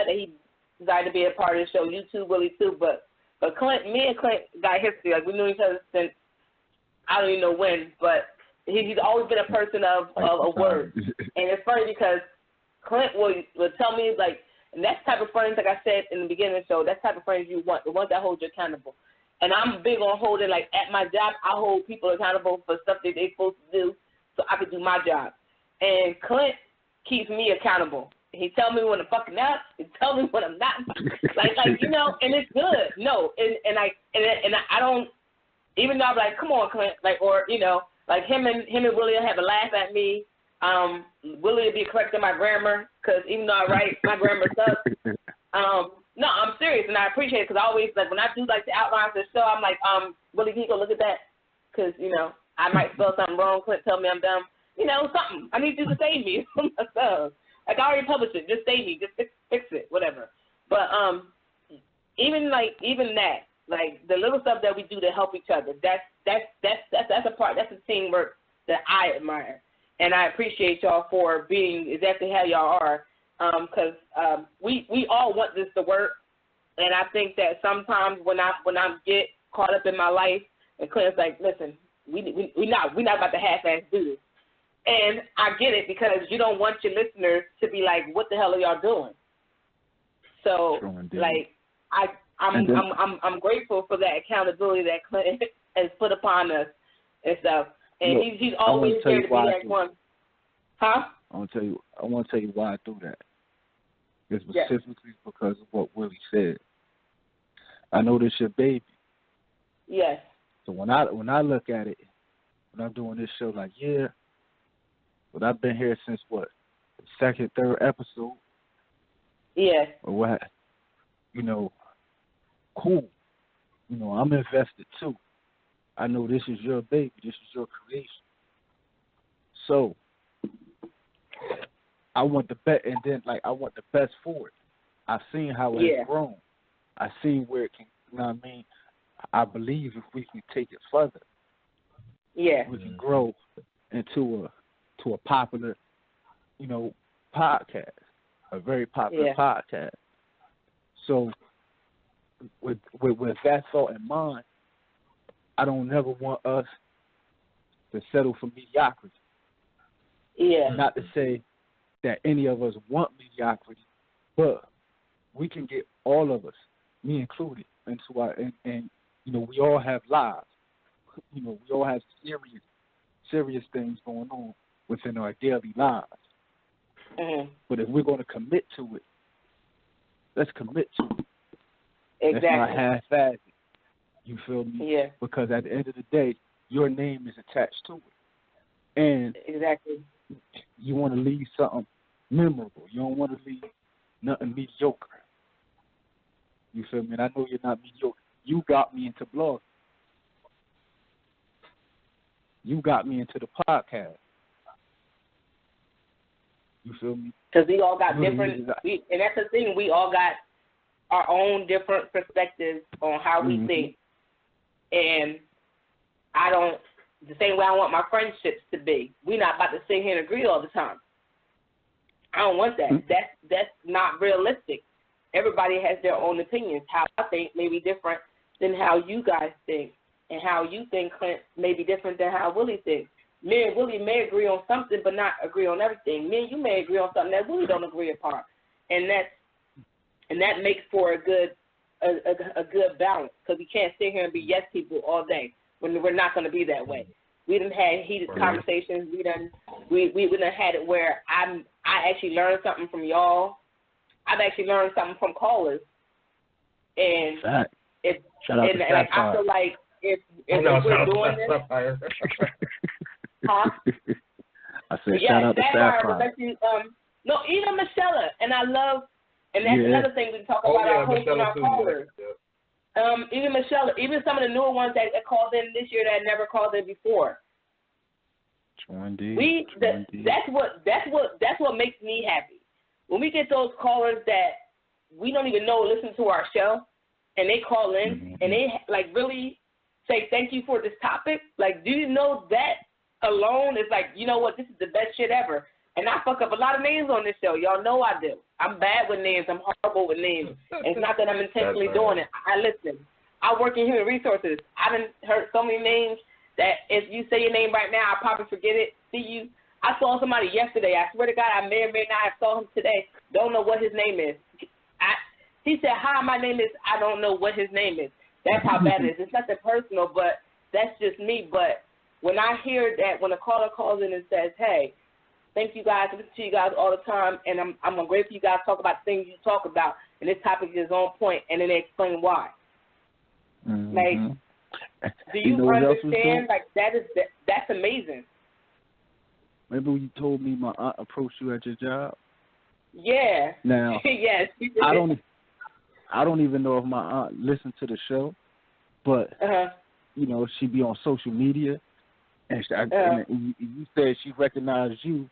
C: he decided to be a part of the show. You too, Willie too, but Clint, me and Clint got history. We knew each other since I don't even know when, but he's always been a person of words. And it's funny because Clint will tell me, and that's the type of friends, like I said in the beginning of the show, that's the type of friends you want, the ones that hold you accountable. And I'm big on holding, at my job, I hold people accountable for stuff that they're supposed to do so I can do my job. And Clint keeps me accountable. He tell me when I'm fucking up. He tell me when I'm not. And it's good. No, and I don't. Even though I'm like, come on, Clint, him and Willie will have a laugh at me. Willie will be correcting my grammar because even though I write, my grammar sucks. No, I'm serious, and I appreciate it because I always when I do the outlines of the show, I'm like, Willie, can you go look at that? Because I might spell something wrong. Clint tell me I'm dumb. Something. I need you to save me from myself. I already published it. Just save me. Just fix it. Whatever. But even that, Like the little stuff that we do to help each other. That's a part. That's a teamwork that I admire, and I appreciate y'all for being exactly how y'all are. Because we all want this to work, and I think that sometimes when I get caught up in my life, and Clint's like, listen, we not about to half-ass do this, and I get it because you don't want your listeners to be like, what the hell are y'all doing? So like I'm grateful for that accountability that Clint has put upon us and stuff, and look, he's always there to be that one. Huh?
F: I want to tell you why I do that. It's specifically because of what Willie said. I know this your baby.
C: Yes.
F: So when I look at it, when I'm doing this show, like, yeah, but I've been here since what, the second, third episode.
C: Yes.
F: Or what? You know, cool. You know, I'm invested too. I know this is your baby. This is your creation. So I want the best, and then I want the best for it. I've seen how it has grown. I've seen where it can. You know what I mean? I believe if we can take it further, we can grow into a popular, you know, podcast, a very popular podcast. So with that thought in mind, I don't never want us to settle for mediocrity.
C: Yeah.
F: Not to say that any of us want mediocrity, but we can get all of us, me included, into our and you know, we all have lives. You know, we all have serious things going on within our daily lives.
C: Mm-hmm.
F: But if we're going to commit to it, let's commit to it.
C: Exactly.
F: Let's not half-ass it. You feel me?
C: Yeah.
F: Because at the end of the day, your name is attached to it. And
C: exactly,
F: you want to leave something memorable. You don't want to leave nothing mediocre. You feel me? And I know you're not mediocre. You got me into blogging. You got me into the podcast. You feel me?
C: Because we all got different, and that's the thing, we all got our own different perspectives on how we think. And the same way I want my friendships to be. We're not about to sit here and agree all the time. I don't want that. That's not realistic. Everybody has their own opinions. How I think may be different than how you guys think, and how you think, Clint, may be different than how Willie thinks. Me and Willie may agree on something, but not agree on everything. Me and you may agree on something that Willie don't agree upon, and that makes for a good balance, because we can't sit here and be yes people all day when we're not going to be that way. We done had heated conversations. We done had it where I actually learned something from y'all. I've actually learned something from callers, and
F: shout out to
C: like, I feel like if we're doing this, huh?
F: I said shout out to Sapphire.
C: No, even Michelle, and I love, and that's another thing we talk about our hosts and our callers. Even Michelle, even some of the newer ones that called in this year that never called in before. That's what makes me happy. When we get those callers that we don't even know listen to our show, and they call in and they like really say thank you for this topic. Like, do you know that alone is like, you know what, this is the best shit ever. And I fuck up a lot of names on this show. Y'all know I do. I'm bad with names. I'm horrible with names. And it's not that I'm intentionally doing it. I listen. I work in human resources. I done heard so many names that if you say your name right now, I'll probably forget it. See you. I saw somebody yesterday. I swear to God, I may or may not have saw him today. Don't know what his name is. He said, hi, my name is, I don't know what his name is. That's how bad it is. It's nothing personal, but that's just me. But when I hear that, when a caller calls in and says, hey, thank you guys, I listen to you guys all the time, and I'm grateful you guys talk about things you talk about, and this topic is on point, and then they explain why. Like, do you understand? Like, that's amazing.
F: Remember when you told me my aunt approached you at your job?
C: Yeah.
F: Now,
C: yes.
F: I don't even know if my aunt listened to the show, but you know, she be on social media, and you said she recognized you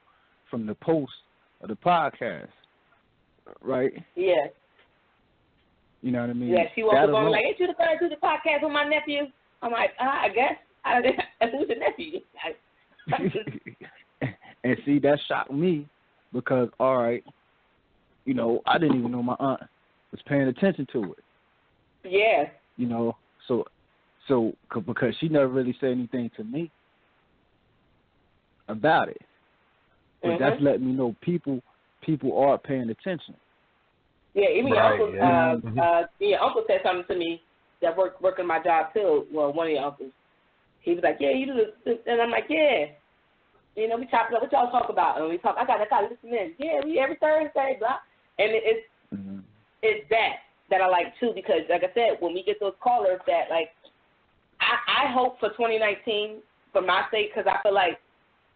F: from the post of the podcast, right?
C: Yeah.
F: You know what I mean?
C: Yeah, she woke up on like, ain't you the guy do the podcast with my nephew? I'm like, I guess. Who's your nephew?
F: And see, that shocked me because, all right, you know, I didn't even know my aunt was paying attention to it.
C: Yeah.
F: You know, so because she never really said anything to me about it. But that's letting me know people are paying attention.
C: Yeah, even your uncle said something to me that working my job too. Well, one of your uncles. He was like, yeah, you do this, and I'm like, yeah. You know, we chop it up. What y'all talk about? And we talk. I got to listen in. Yeah, we every Thursday, blah. And it's that I like too, because like I said, when we get those callers that like, I hope for 2019 for my sake, because I feel like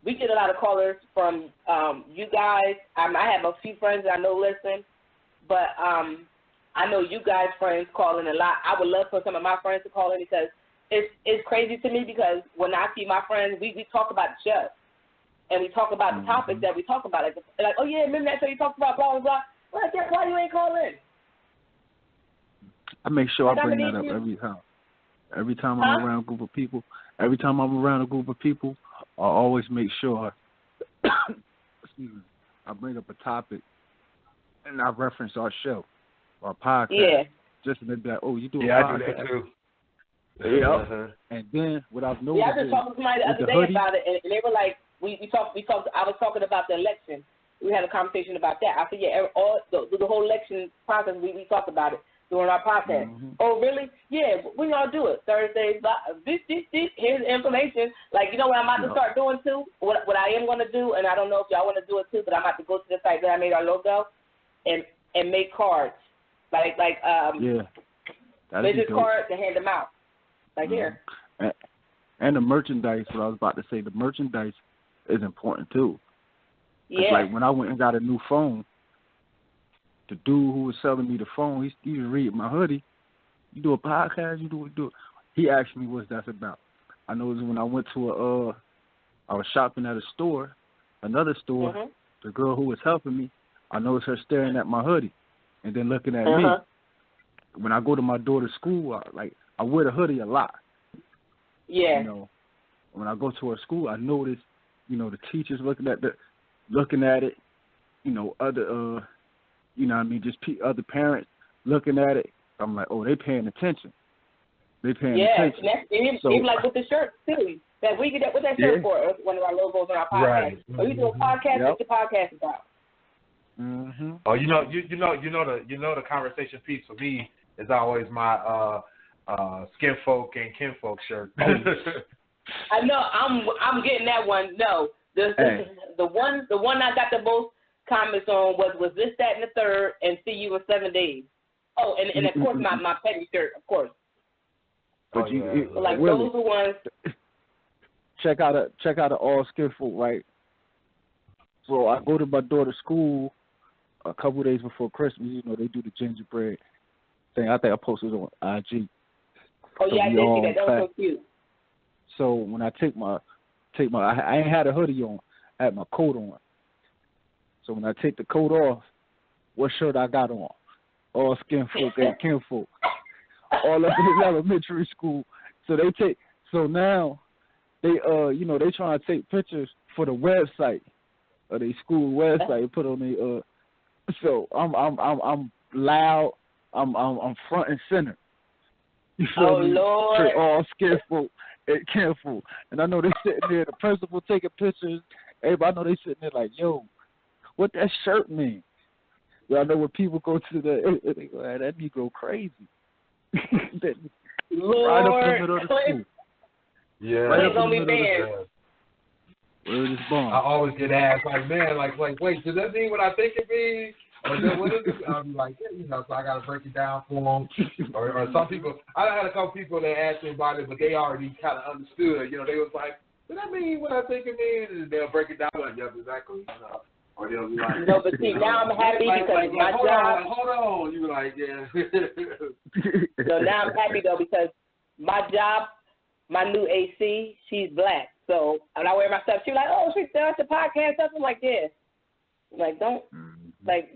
C: we get a lot of callers from you guys. I have a few friends that I know listen, but I know you guys' friends calling a lot. I would love for some of my friends to call in, because it's crazy to me, because when I see my friends, we talk about the show. And we talk about the topics that we talk about. Like, oh, yeah, remember that show you talked about, blah, blah, blah. Well, I guess why you ain't calling?
F: I make sure I bring that up every time. Every time I'm around a group of people, I always make sure I bring up a topic and I reference our show, our podcast.
C: Yeah.
F: Just to be like, oh, you do a podcast?
G: Yeah, I do that too.
F: Yeah. And then without knowing,
C: I just talked to somebody the other day about it, and they were like, we talked. I was talking about the election. We had a conversation about that. I said, yeah, the whole election process, we talked about it during our podcast. Oh, really? Yeah, we all do it Thursdays. This. Here's the information. Like, you know what I'm about to start doing too? What I am going to do, and I don't know if y'all want to do it too, but I'm about to go to the site that I made our logo and make cards, like business cards, and hand them out. Like here.
F: And the merchandise. What I was about to say, the merchandise is important too. Yeah. Like when I went and got a new phone, the dude who was selling me the phone, he was reading my hoodie. You do a podcast? You do it. He asked me what's that about. I know it was when I went to I was shopping at a store, another store. The girl who was helping me, I noticed her staring at my hoodie and then looking at me. When I go to my daughter's school, I wear the hoodie a lot.
C: Yeah.
F: You know, when I go to her school, I notice, you know, the teachers looking at it, you know, other, you know what I mean, just other parents looking at it. I'm like, oh, they paying attention. They paying attention.
C: Yeah, even like with the shirt too. That we get that, what that shirt for? One of our logos on our podcast.
G: Right.
C: So we do a podcast. What the podcast is about?
G: Oh, you know the conversation piece for me is always my skin folk and kinfolk shirt.
C: I know. I'm getting that one. No, the one I got the most comments on was this, that, and the third, and see you in 7 days. Oh, and of course my petty shirt, of course.
F: But
C: those are ones.
F: Check out a all skin folk, right? So I go to my daughter's school a couple of days before Christmas. You know, they do the gingerbread thing. I think I posted on IG.
C: Oh yeah, I did see that. That was so cute.
F: So when I take my, I ain't had a hoodie on. I had my coat on. So when I take the coat off, what shirt I got on? All skin folk and kinfolk. All up in elementary school. So now they you know, they trying to take pictures for the website of their school website and put on the so I'm loud, I'm front and center. You feel me?
C: Lord.
F: All skin folk and kinfolk. And I know they sitting there, the principal taking pictures. Everybody, I know they sitting there like, yo, what that shirt mean? But I know when people go to they go, that Negro crazy.
C: Lord.
F: Right up in the middle of the school.
G: Yeah.
F: Right up in the middle
C: of
F: the Word is born.
G: I always get asked, like, man, like, wait, does that mean what I think it means? Or what is it? I'm like, yeah, you know, so I got to break it down for them. Or some people, I had a couple people that asked me about it, but they already kind of understood. You know, they was like, does that mean what I think it means? And they'll break it down like, yep, exactly. You know. Or they'll be like,
C: no, but see, now I'm happy because my job.
G: Hold on. You be like, yeah.
C: So now I'm happy, though, because my job, my new AC, she's black. So when I wear my stuff, she's like, oh, she starts the podcast stuff. I'm like, yeah. I'm like, don't. Like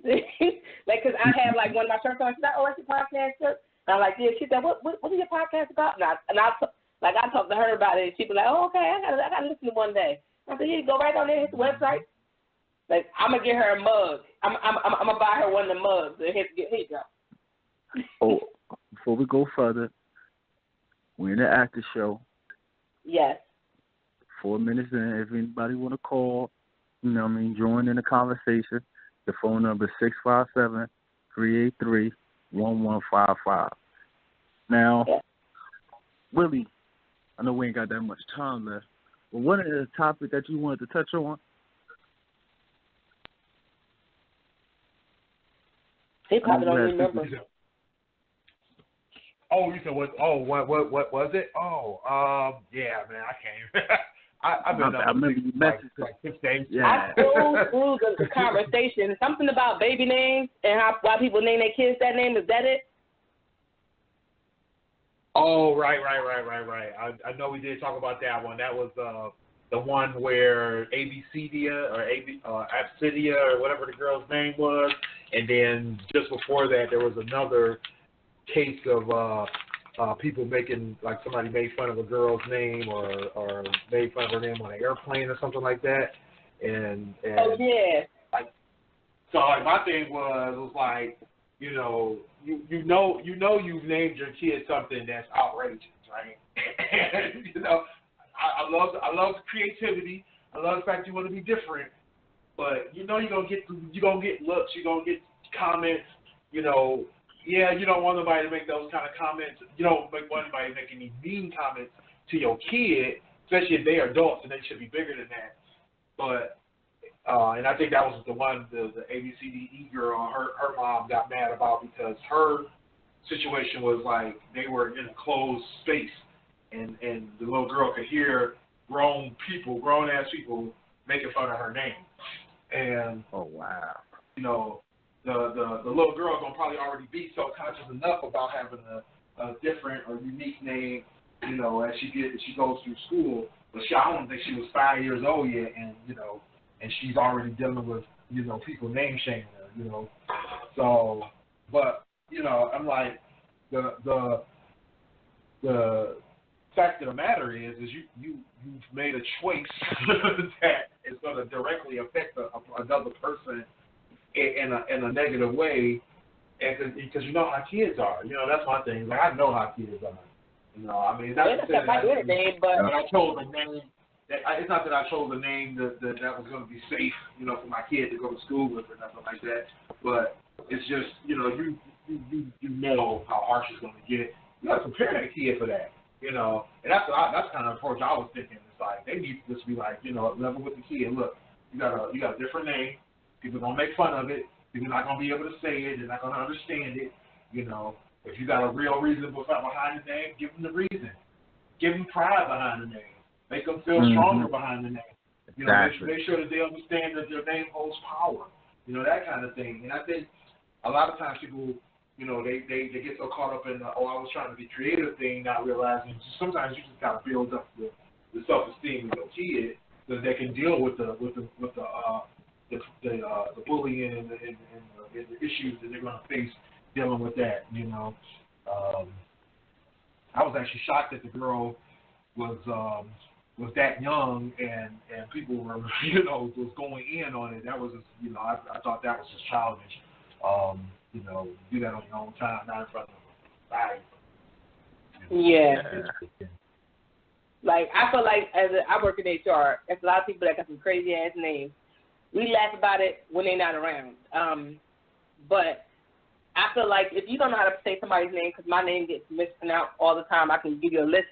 C: Like, because I have, like, one of my shirts on. She's like, oh, that's your podcast shirt? And I'm like, yeah. She said, what is your podcast about? And I talked to her about it, and she'd be like, oh, okay, I gotta listen to one day. I said, yeah, go right on there, hit the website. Like, I'm gonna get her a mug. I'm gonna buy her one of the mugs. Here you go.
F: Oh, before we go further, we're in the after show.
C: Yes.
F: 4 minutes in. If anybody want to call, join in the conversation. The phone number is 657-383-1155. Now, Willie, I know we ain't got that much time left, but what is the topic that you wanted to touch on?
C: He probably don't remember.
G: Oh, you said what? Oh, what was it? Oh, yeah, man, I can't. I've been
F: I remember you messaged
G: like 6 days.
F: Yeah.
C: I scrolled through the conversation. Something about baby names and why people name their kids that name. Is that it?
G: Oh, right. I know we did talk about that one. That was the one where Abcidia or Absidia or whatever the girl's name was, and then just before that there was another case of people making, like, somebody made fun of a girl's name or made fun of her name on an airplane or something like that, and
C: oh yeah.
G: So like my thing was like, you know you've named your kid something that's outrageous, right? And, I love the creativity. I love the fact you want to be different, but you're gonna get looks, you're gonna get comments. Yeah, you don't want nobody to make those kind of comments. You don't want anybody to make any mean comments to your kid, especially if they are adults and they should be bigger than that. But and I think that was the one the ABCDE girl, her mom got mad about, because her situation was like they were in a closed space, and the little girl could hear grown ass people making fun of her name. And
F: oh wow,
G: the little girl gonna probably already be self-conscious enough about having a different or unique name, as she goes through school. But I don't think she was 5 years old yet, and she's already dealing with people name shaming her, So, but I'm like, the fact of the matter is you've made a choice that is going to directly affect another person in a negative way, and because you know how kids are. That's my thing. Like, I know how kids are. I mean, not to say that I chose a name. It's not that I chose a name that was going to be safe, for my kid to go to school with or nothing like that. But it's just, you know how harsh it's going to get. You got to prepare that kid for that, And that's kind of approach I was thinking. It's like they need to just be like, level with the kid. Look, you got a different name. People are going to make fun of it. People are not going to be able to say it. They're not going to understand it. If you got a real reason behind the name, give them the reason. Give them pride behind the name. Make them feel stronger behind the name.
F: Exactly.
G: Make sure that they understand that their name holds power. That kind of thing. And I think a lot of times people, they get so caught up in the, I was trying to be creative thing, not realizing sometimes you just got to build up the self-esteem of your kid so that they can deal with the bullying and the issues that they're going to face dealing with that. I was actually shocked that the girl was that young and people were was going in on it. That was just, I thought that was just childish. Do that on your own time, not in front of society.
C: Yeah. Like, I feel like I work in HR. There's a lot of people that got some crazy ass names. We laugh about it when they're not around. But I feel like if you don't know how to say somebody's name, because my name gets mispronounced all the time, I can give you a list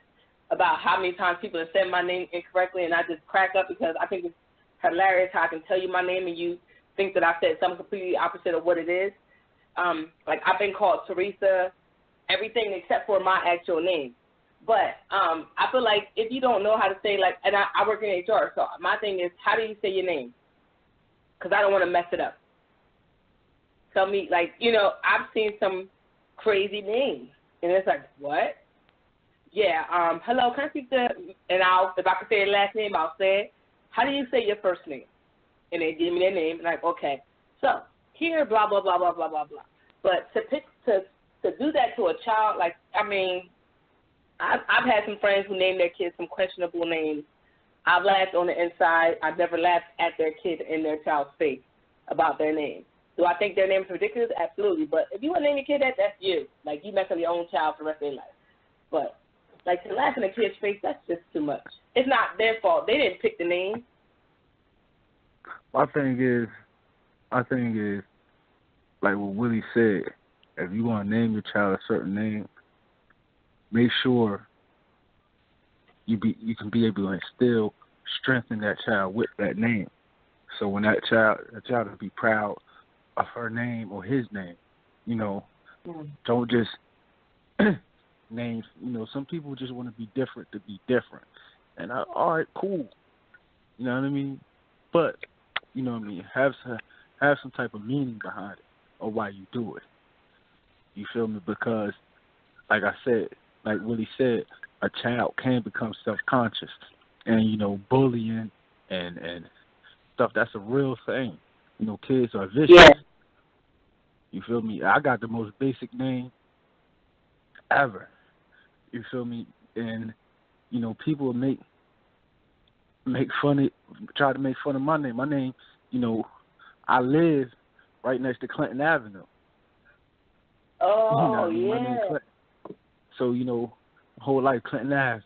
C: about how many times people have said my name incorrectly, and I just crack up because I think it's hilarious how I can tell you my name and you think that I said something completely opposite of what it is. Like, I've been called Teresa, everything except for my actual name. But I feel like if you don't know how to say, like, and I work in HR, so my thing is, how do you say your name? Because I don't want to mess it up. Tell me, like, I've seen some crazy names, and it's like, what? Yeah, hello, can I speak to, and if I can say their last name, I'll say it. How do you say your first name? And they give me their name, and I'm like, okay. So here, blah blah blah blah blah blah blah. But to do that to a child, like, I mean, I've had some friends who named their kids some questionable names. I've laughed on the inside. I've never laughed at their kid in their child's face about their name. Do I think their name is ridiculous? Absolutely. But if you want to name your kid that, that's you. Like, you mess up your own child for the rest of their life. But, like, to laugh in a kid's face, that's just too much. It's not their fault. They didn't pick the name.
D: My thing is, like what Willie said, if you want to name your child a certain name, make sure you can be able to instill strength in that child with that name. So when the child will be proud of her name or his name. You know, don't just names. You know, some people just want to be different to be different. And all right, cool. You know what I mean? But you know what I mean, have some type of meaning behind it or why you do it. You feel me? Because, like I said, like Willie said, a child can become self-conscious, and you know, bullying and stuff, that's a real thing. You know, kids are vicious. Yeah. You feel me? I got the most basic name ever. You feel me? And you know, people make fun of my name. My name, you know, I live right next to Clinton Avenue.
C: Oh,
D: you know,
C: yeah.
D: So, you know, whole life Clinton Ave,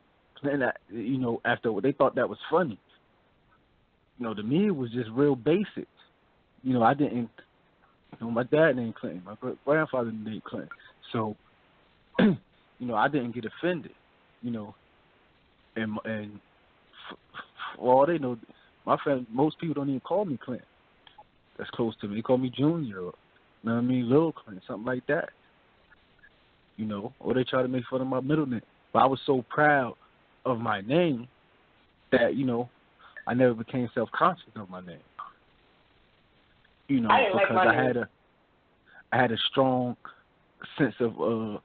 D: you know, after they thought that was funny. You know, to me it was just real basic. You know, I didn't, you know, my dad named Clinton, my grandfather named Clinton. So, you know, I didn't get offended, you know, and for all they know, my family, most people don't even call me Clinton. That's close to me. They call me Junior, or, you know what I mean, Lil Clinton, something like that. You know, or they try to make fun of my middle name. But I was so proud of my name that, you know, I never became self-conscious of my name. You know, because I had a strong sense of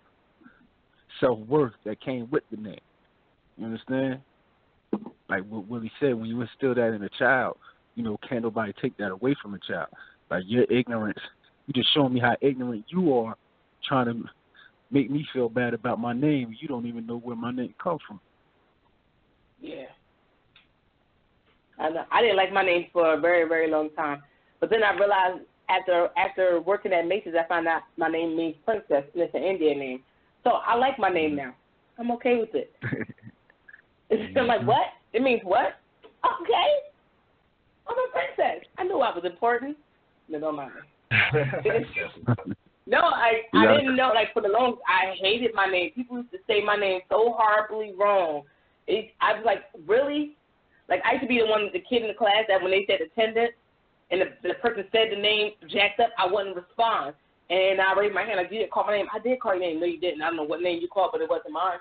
D: self-worth that came with the name. You understand? Like what Willie said, when you instill that in a child, you know, can't nobody take that away from a child. Like your ignorance, you just showing me how ignorant you are, trying to make me feel bad about my name. You don't even know where my name comes from.
C: Yeah. I didn't like my name for a very, very long time. But then I realized after working at Macy's, I found out my name means princess, and it's an Indian name. So I like my name now. I'm okay with it. I'm like, what? It means what? Okay. I'm a princess. I knew I was important. No, don't mind me. No, I didn't know. Like, for the longest, I hated my name. People used to say my name so horribly wrong. I was like, really? Like, I used to be the kid in the class that when they said attendance and the person said the name jacked up, I wouldn't respond. And I raised my hand, like, you didn't call my name. I did call your name. No, you didn't. I don't know what name you called, but it wasn't mine.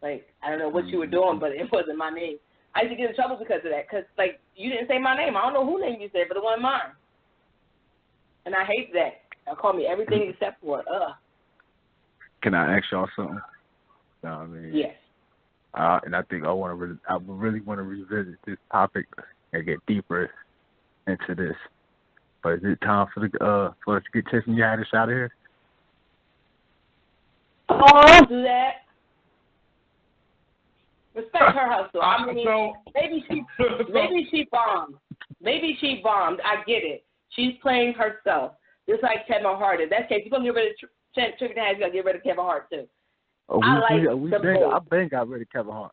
C: Like, I don't know what you were doing, but it wasn't my name. I used to get in trouble because of that, because, like, you didn't say my name. I don't know who name you said, but it wasn't mine. And I hate that. They call me everything except for it.
D: Can I ask y'all something? I mean,
C: yes.
D: And I think I really want to revisit this topic and get deeper into this. But is it time for us to get Tiffany Haddish out of here?
C: Oh, do that. Respect her hustle. I mean, maybe she bombed. Maybe she bombed. I get it. She's playing herself, just like Kevin Hart. In that case, you're gonna get rid of Tiffany Haddish. You gotta get rid of Kevin Hart too.
D: I been got rid of Kevin Hart.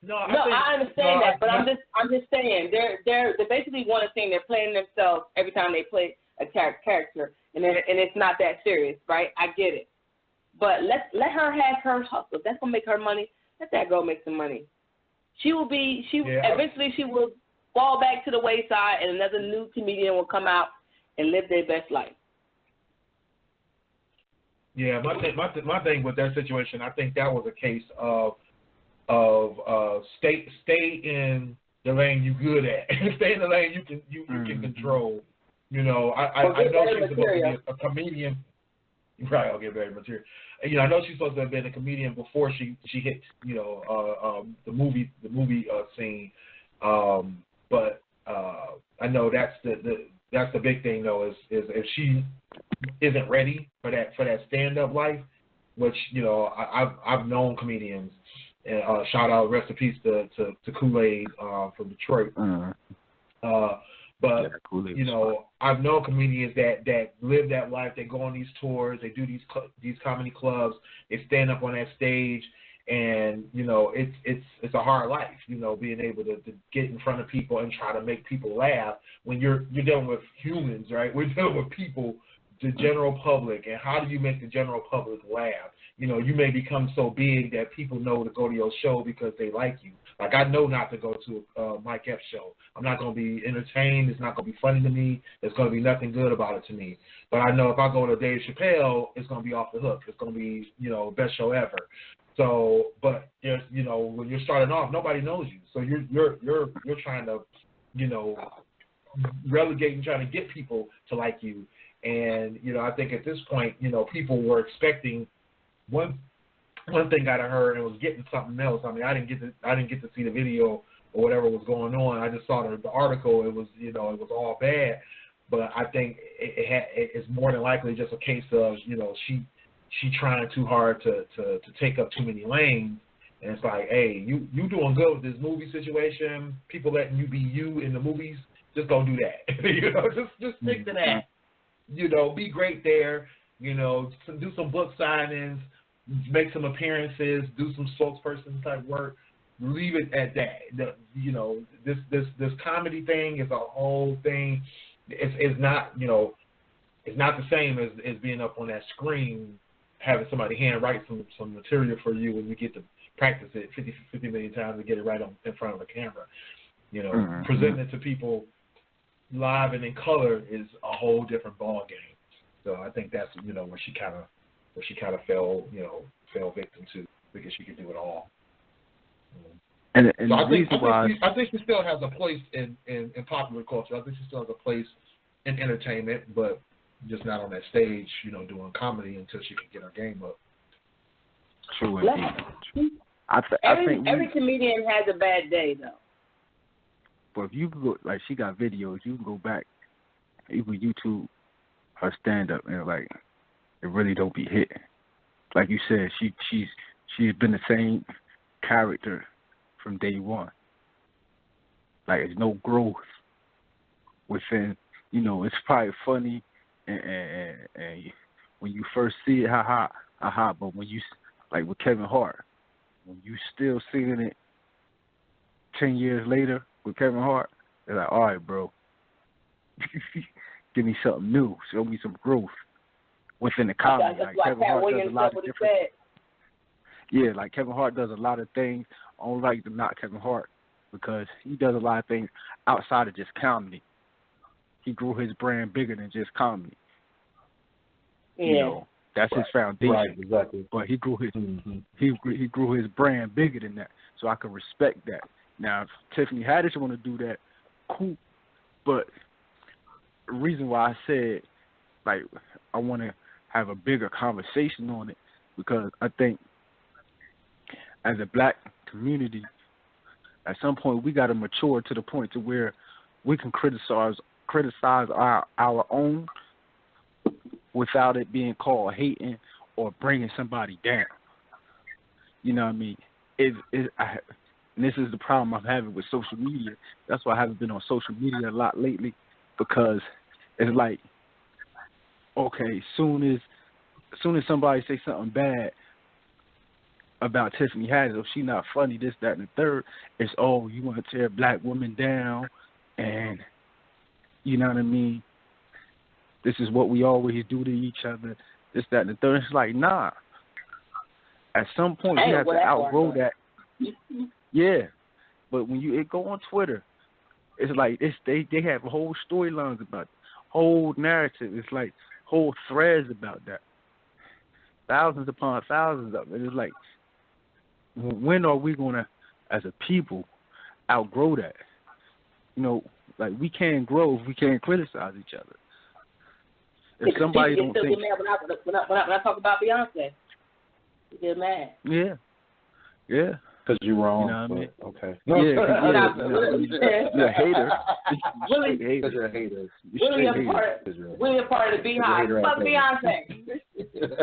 C: I understand that, but I'm just saying they're basically one thing. They're playing themselves every time they play a character, and it's not that serious, right? I get it, but let her have her hustle. If that's gonna make her money. Let that girl make some money. Eventually she will fall back to the wayside, and another new comedian will come out and live their best life.
E: Yeah, my thing with that situation, I think that was a case of stay in the lane you good at. Stay in the lane you can control. You know, I know she's supposed to be a comedian. Right, I'll get very material. You know, I know she's supposed to have been a comedian before she hit, you know, the movie scene. But I know that's that's the big thing though, is if she isn't ready for that stand up life, which, you know, I've known comedians, and shout out, rest in peace to Kool-Aid from Detroit. But you know, I've known comedians that live that life. They go on these tours, they do these comedy clubs, they stand up on that stage, and you know, it's a hard life. You know, being able to get in front of people and try to make people laugh when you're dealing with humans, right? We're dealing with people, the general public, and how do you make the general public laugh? You know, you may become so big that people know to go to your show because they like you. Like, I know not to go to Mike Epps' show. I'm not going to be entertained. It's not going to be funny to me. There's going to be nothing good about it to me. But I know if I go to Dave Chappelle, it's going to be off the hook. It's going to be, you know, best show ever. So, but there's, you know, when you're starting off, nobody knows you. So you're trying to, you know, relegate and trying to get people to like you. And, you know, I think at this point, you know, people were expecting one thing I heard and was getting something else. I mean, I didn't get to see the video or whatever was going on. I just saw the article. It was, you know, it was all bad. But I think it's more than likely just a case of, you know, she trying too hard to take up too many lanes. And it's like, hey, you doing good with this movie situation. People letting you be you in the movies. Just don't do that. You know, just stick to that. You know, be great there. You know, do some book signings, make some appearances, do some spokesperson type work. Leave it at that. You know, this comedy thing is a whole thing. It's not, you know, it's not the same as being up on that screen, having somebody handwrite some material for you when you get to practice it 50 million times to get it right in front of the camera. You know, presenting it to people live and in color is a whole different ball game. So I think that's, you know, where she kind of fell victim to, because she could do it all.
F: And
E: so I think she still has a place in popular culture. I think she still has a place in entertainment, but just not on that stage, you know, doing comedy until she can get her game up.
F: True indeed.
C: Every comedian has a bad day, though.
F: But if you go, like, she got videos, you can go back, you can YouTube her stand up, and like, it really don't be hit. Like you said, she's been the same character from day one. Like, there's no growth within. You know, it's probably funny, and when you first see it, ha. But when you, like with Kevin Hart, when you still seeing it 10 years later with Kevin Hart, they're like, all right, bro, give me something new, show me some growth within the comedy.
C: That's
F: like Kevin Hart does a lot of different.
C: Yeah,
F: like Kevin Hart does a lot of things. I don't like to knock Kevin Hart because he does a lot of things outside of just comedy. He grew his brand bigger than just comedy.
C: Yeah.
F: You know, that's his foundation.
G: Right, exactly.
F: But he grew his he grew his brand bigger than that. So I can respect that. Now, if Tiffany Haddish want to do that, cool. But the reason why I said, like, I want to have a bigger conversation on it, because I think as a black community, at some point we got to mature to the point to where we can criticize our own without it being called hating or bringing somebody down. You know what I mean? And this is the problem I'm having with social media. That's why I haven't been on social media a lot lately, because it's like, okay, soon as somebody say something bad about Tiffany Haddish, if she's not funny, this, that, and the third, it's, oh, you want to tear black women down, and you know what I mean? This is what we always do to each other, this, that, and the third. It's like, nah. At some point, you have to outgrow that. Yeah, but when you go on Twitter, it's like they have whole storylines about it, whole narrative. It's like whole threads about that, thousands upon thousands of it. It's like, when are we gonna, as a people, outgrow that? You know, like, we can't grow if we can't criticize each other. If somebody don't think,
C: when I talk about Beyonce, you get mad.
F: Yeah,
G: Because you're wrong.
F: You know what I mean?
G: Okay.
F: You're a hater.
C: Willie,
G: Because you're a hater.
C: Willie, a part of the Beehive. Fuck Beyonce.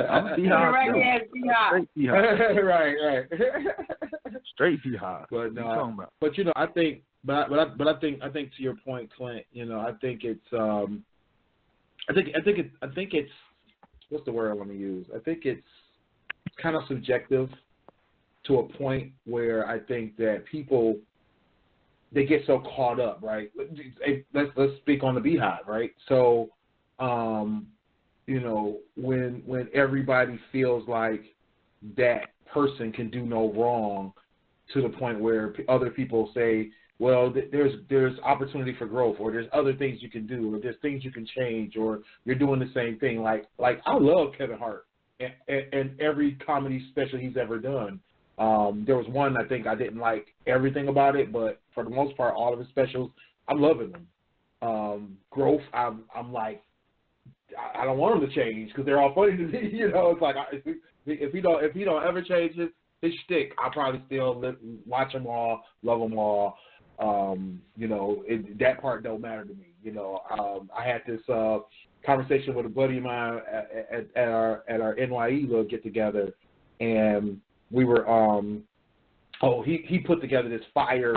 F: I'm Beehive.
C: Straight Beehive.
G: Right.
F: Straight Beehive.
G: But no,
F: what you talking about?
G: But I think, but I think to your point, Clint. I think it's, I think it's, what's the word I want to use? I think it's kind of subjective to a point where I think that people, they get so caught up, right? Let's speak on the Beehive, right? So, when everybody feels like that person can do no wrong, to the point where other people say, well, there's opportunity for growth, or there's other things you can do, or there's things you can change, or you're doing the same thing. Like I love Kevin Hart and every comedy special he's ever done. There was one I think I didn't like everything about it, but for the most part, all of his specials, I'm loving them. Growth, I'm like, I don't want him to change because they're all funny to me. It's like if he don't ever change his shtick, I'll probably still watch them all, love them all. That part don't matter to me. I had this conversation with a buddy of mine at our NYE little get together, and we were he put together this fire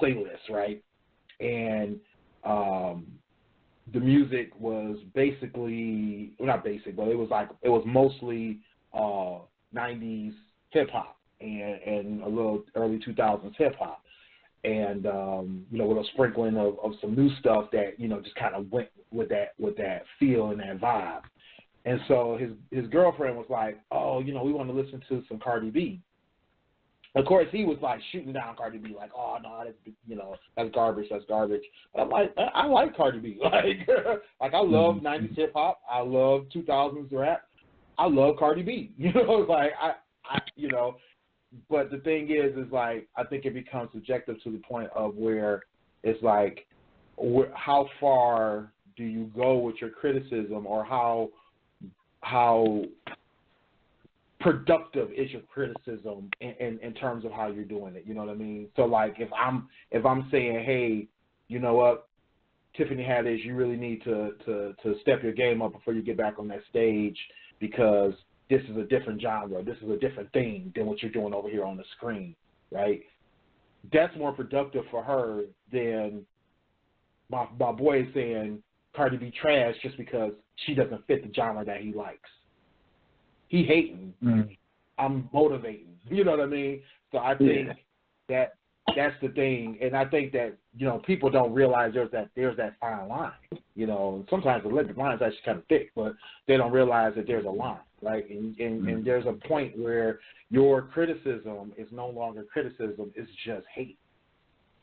G: playlist, right? And the music was basically, well, not basic, but it was mostly 90s hip hop and a little early 2000s hip hop. And with a sprinkling of some new stuff that just kind of went with that feel and that vibe. And so his girlfriend was like, oh, we want to listen to some Cardi B. Of course, he was like shooting down Cardi B, like, oh no, that's garbage. But I'm like, I like Cardi B. Like I love 90s hip hop. I love 2000s rap. I love Cardi B. Like But the thing is like, I think it becomes subjective to the point of where it's like, how far do you go with your criticism, or how productive is your criticism in terms of how you're doing it? You know what I mean? So like, if I'm saying, hey, you know what, Tiffany Haddish, you really need to step your game up before you get back on that stage, because this is a different genre, this is a different thing than what you're doing over here on the screen, right? That's more productive for her than my boy is saying Cardi B trash just because she doesn't fit the genre that he likes. He hating. I'm motivating. You know what I mean? So I think that's the thing, and I think that people don't realize there's that fine line. Sometimes the line is actually kind of thick, but they don't realize that there's a line, right? And there's a point where your criticism is no longer criticism; it's just hate.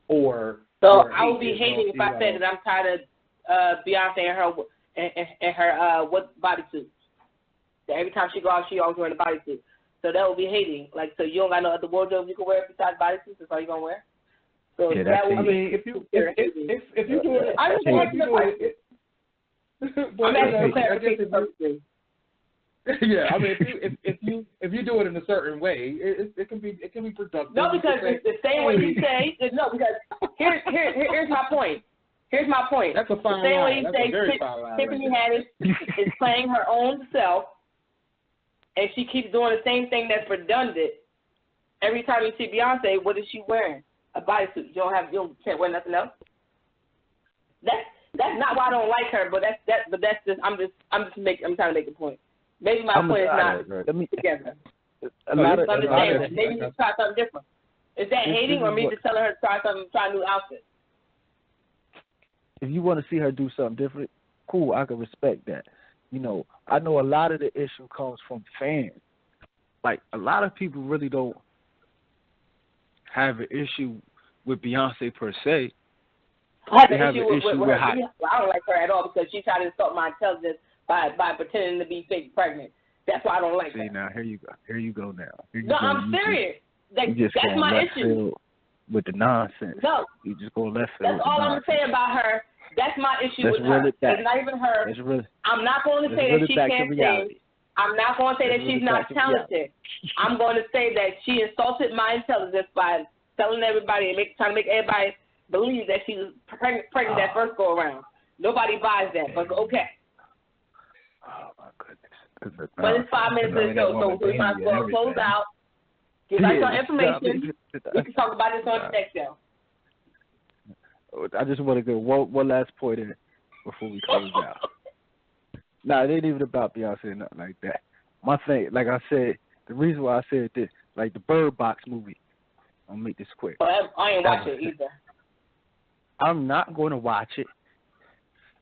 G: Or
C: I would be hating if I said that I'm tired of Beyonce and her what bodysuit. Every time she go out, she always wearing a bodysuit. So that would be hating. Like, so you don't got no other wardrobe you can wear besides bodysuits? That's all you gonna wear? So
F: yeah,
C: that would
G: if you do it,
C: I just want to know. I'm asking for clarification.
G: Yeah, I mean, if you do it in a certain way, it can be productive.
C: No, because it's the same way you say. No, because here's my point. Here's my point.
G: That's a fine line.
C: The same way you say Tiffany Haddish is playing her own self, and she keeps doing the same thing that's redundant. Every time you see Beyonce, what is she wearing? A bodysuit. You can't wear nothing else. That's not why I don't like her, but that's just I'm trying to make a point. Maybe my point is not together. Maybe you try something different. Is that hating, or me just telling her to try a new outfit?
F: If you want to see her do something different, cool, I can respect that. I know a lot of the issue comes from fans. Like, a lot of people really don't have an issue with Beyonce per se.
C: I have an issue with her. I don't like her at all because she tried to insult my intelligence by pretending to be fake pregnant. That's why I don't like her.
F: See, now, here you go now.
C: I'm serious. That's my issue.
F: With the nonsense.
C: No.
F: You just go left field.
C: That's all I'm saying about her. That's my issue with her. It's not even her. I'm not going to say that she can't sing. I'm not going to say that she's not talented. I'm going to say that she insulted my intelligence by telling everybody and trying to make everybody believe that she was pregnant that first go around. Nobody buys that, but okay.
F: Oh my goodness!
C: But it's 5 minutes of the show, so we might as well close out. Give us some information. We can talk about this on the next show.
F: I just want to go one last point in before we close out. Nah, it ain't even about Beyonce or nothing like that. My thing, like I said, the reason why I said this, like the Bird Box movie, I'll make this quick.
C: Oh, I ain't watch it either.
F: I'm not going to watch it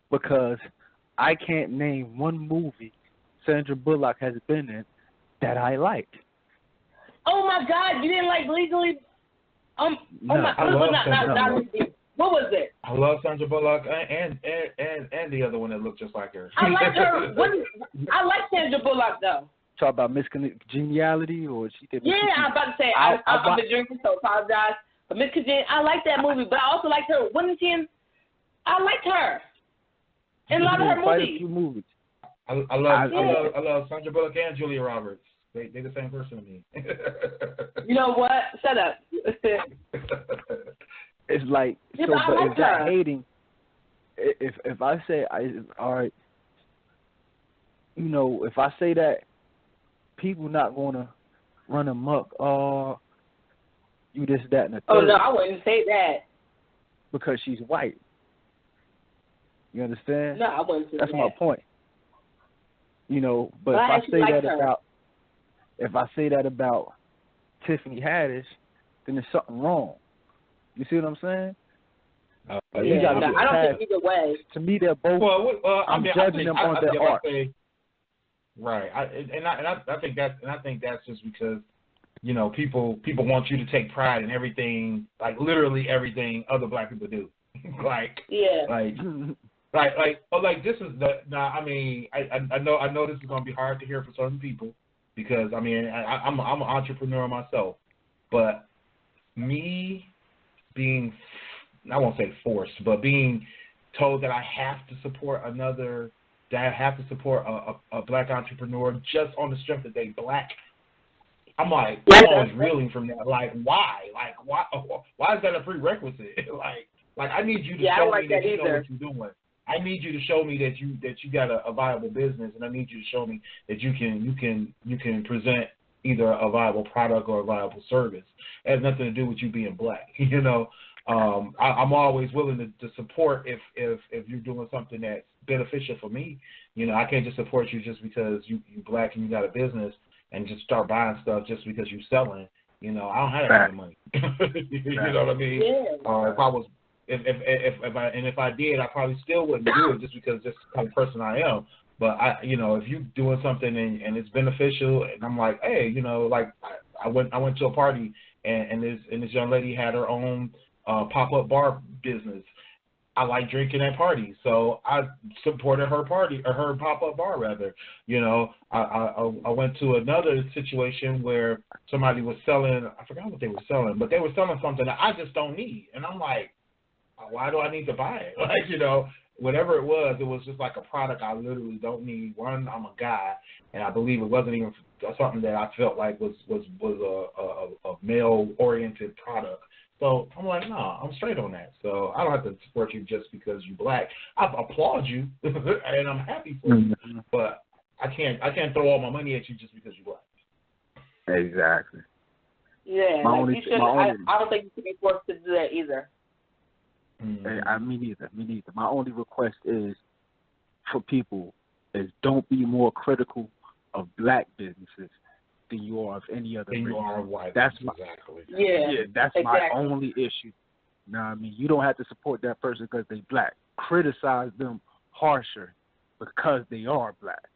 F: because I can't name one movie Sandra Bullock has been in that I like.
C: Oh my God, you didn't like Legally?
F: No,
C: what was it?
E: I love Sandra Bullock and the other one that looked just like her.
C: I like her. I like Sandra Bullock though.
F: Talk about Miss Congeniality, or she did.
C: Yeah, I'm about to say I've been drinking, so apologize. But Miss Congeniality, I like that movie, but I also liked her. Wasn't she in? I liked her in a lot of her
F: quite
C: movies.
F: A few movies.
E: I love Sandra Bullock and Julia Roberts. They're the same person to me.
C: You know what? Shut up.
F: It's like,
C: yeah,
F: so, but
C: like
F: is that hating? If I say, all right, you know, if I say that, people not going to run amok, you this, that, and the third.
C: Oh, no, I wouldn't say that.
F: Because she's white. You understand?
C: No, I wouldn't say
F: That's
C: that.
F: my point. You know, but if I say that about Tiffany Haddish, then there's something wrong. You see what I'm saying?
C: I don't think either way.
F: To me, they're both. I'm judging them on their art.
E: Right, I think that's just because, you know, people want you to take pride in everything, like literally everything other black people do. Like this is I know this is gonna be hard to hear for certain people because I'm an entrepreneur myself, but me being, I won't say forced, but being told that I have to support a black entrepreneur just on the strength that they black, I'm like, I'm always reeling from that. Like, why? Like, why is that a prerequisite? like I need you to show me that you know what you're doing. I need you to show me that you got a viable business, and I need you to show me that you can present either a viable product or a viable service. It has nothing to do with you being black, you know. I'm always willing to support if you're doing something that's beneficial for me. You know, I can't just support you just because you black and you got a business and just start buying stuff just because you're selling. You know, I don't have that kind of money. You know what I mean?
C: Yeah.
E: If I did, I probably still wouldn't do it just because that's the kind of person I am. But if you're doing something and it's beneficial, and I'm like, hey, you know, like I went to a party and this young lady had her own pop-up bar business. I like drinking at parties, so I supported her party, or her pop-up bar rather. You know, I went to another situation where somebody was selling, I forgot what they were selling, but they were selling something that I just don't need, and I'm like, why do I need to buy it? Like, you know, whatever it was just like a product I literally don't need. One, I'm a guy, and I believe it wasn't even something that I felt like was a male-oriented product. So I'm like, no, I'm straight on that. So I don't have to support you just because you're black. I applaud you, and I'm happy for you, but I can't throw all my money at you just because you're black.
F: Exactly.
C: Yeah, I don't think you should be forced to do that either.
F: Me neither. My only request is for people is don't be more critical of black businesses than you are of any other race.
E: You are white.
F: That's
E: exactly.
F: That's my only issue. You know what I mean? You don't have to support that person because they black. Criticize them harsher because they are black.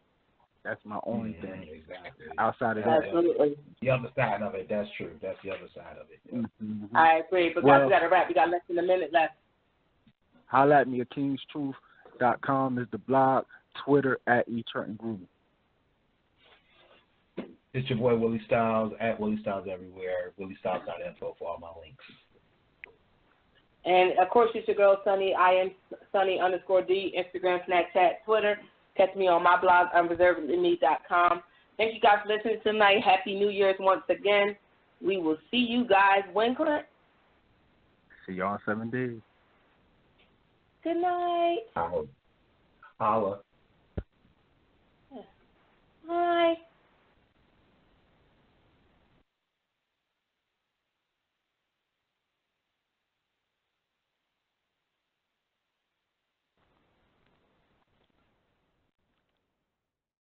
F: That's my only thing.
E: Exactly.
F: Outside of that,
C: absolutely.
E: The other side of it, that's true. That's the other side of it. Yeah.
F: Mm-hmm.
C: I agree. But guys, we got to wrap. We got less than a minute left.
F: Holla at me at kingstruth.com is the blog. Twitter at eTrenton Group.
E: It's your boy Willie Styles at Willie Styles everywhere. WillieStyles.info for all my links.
C: And of course, it's your girl Sunny. I am Sunny_D. Instagram, Snapchat, Twitter. Catch me on my blog, unreservedly.com. Thank you guys for listening tonight. Happy New Year's once again. We will see you guys when, Clint?
D: See y'all in 7 days.
C: Good night.
E: Holla.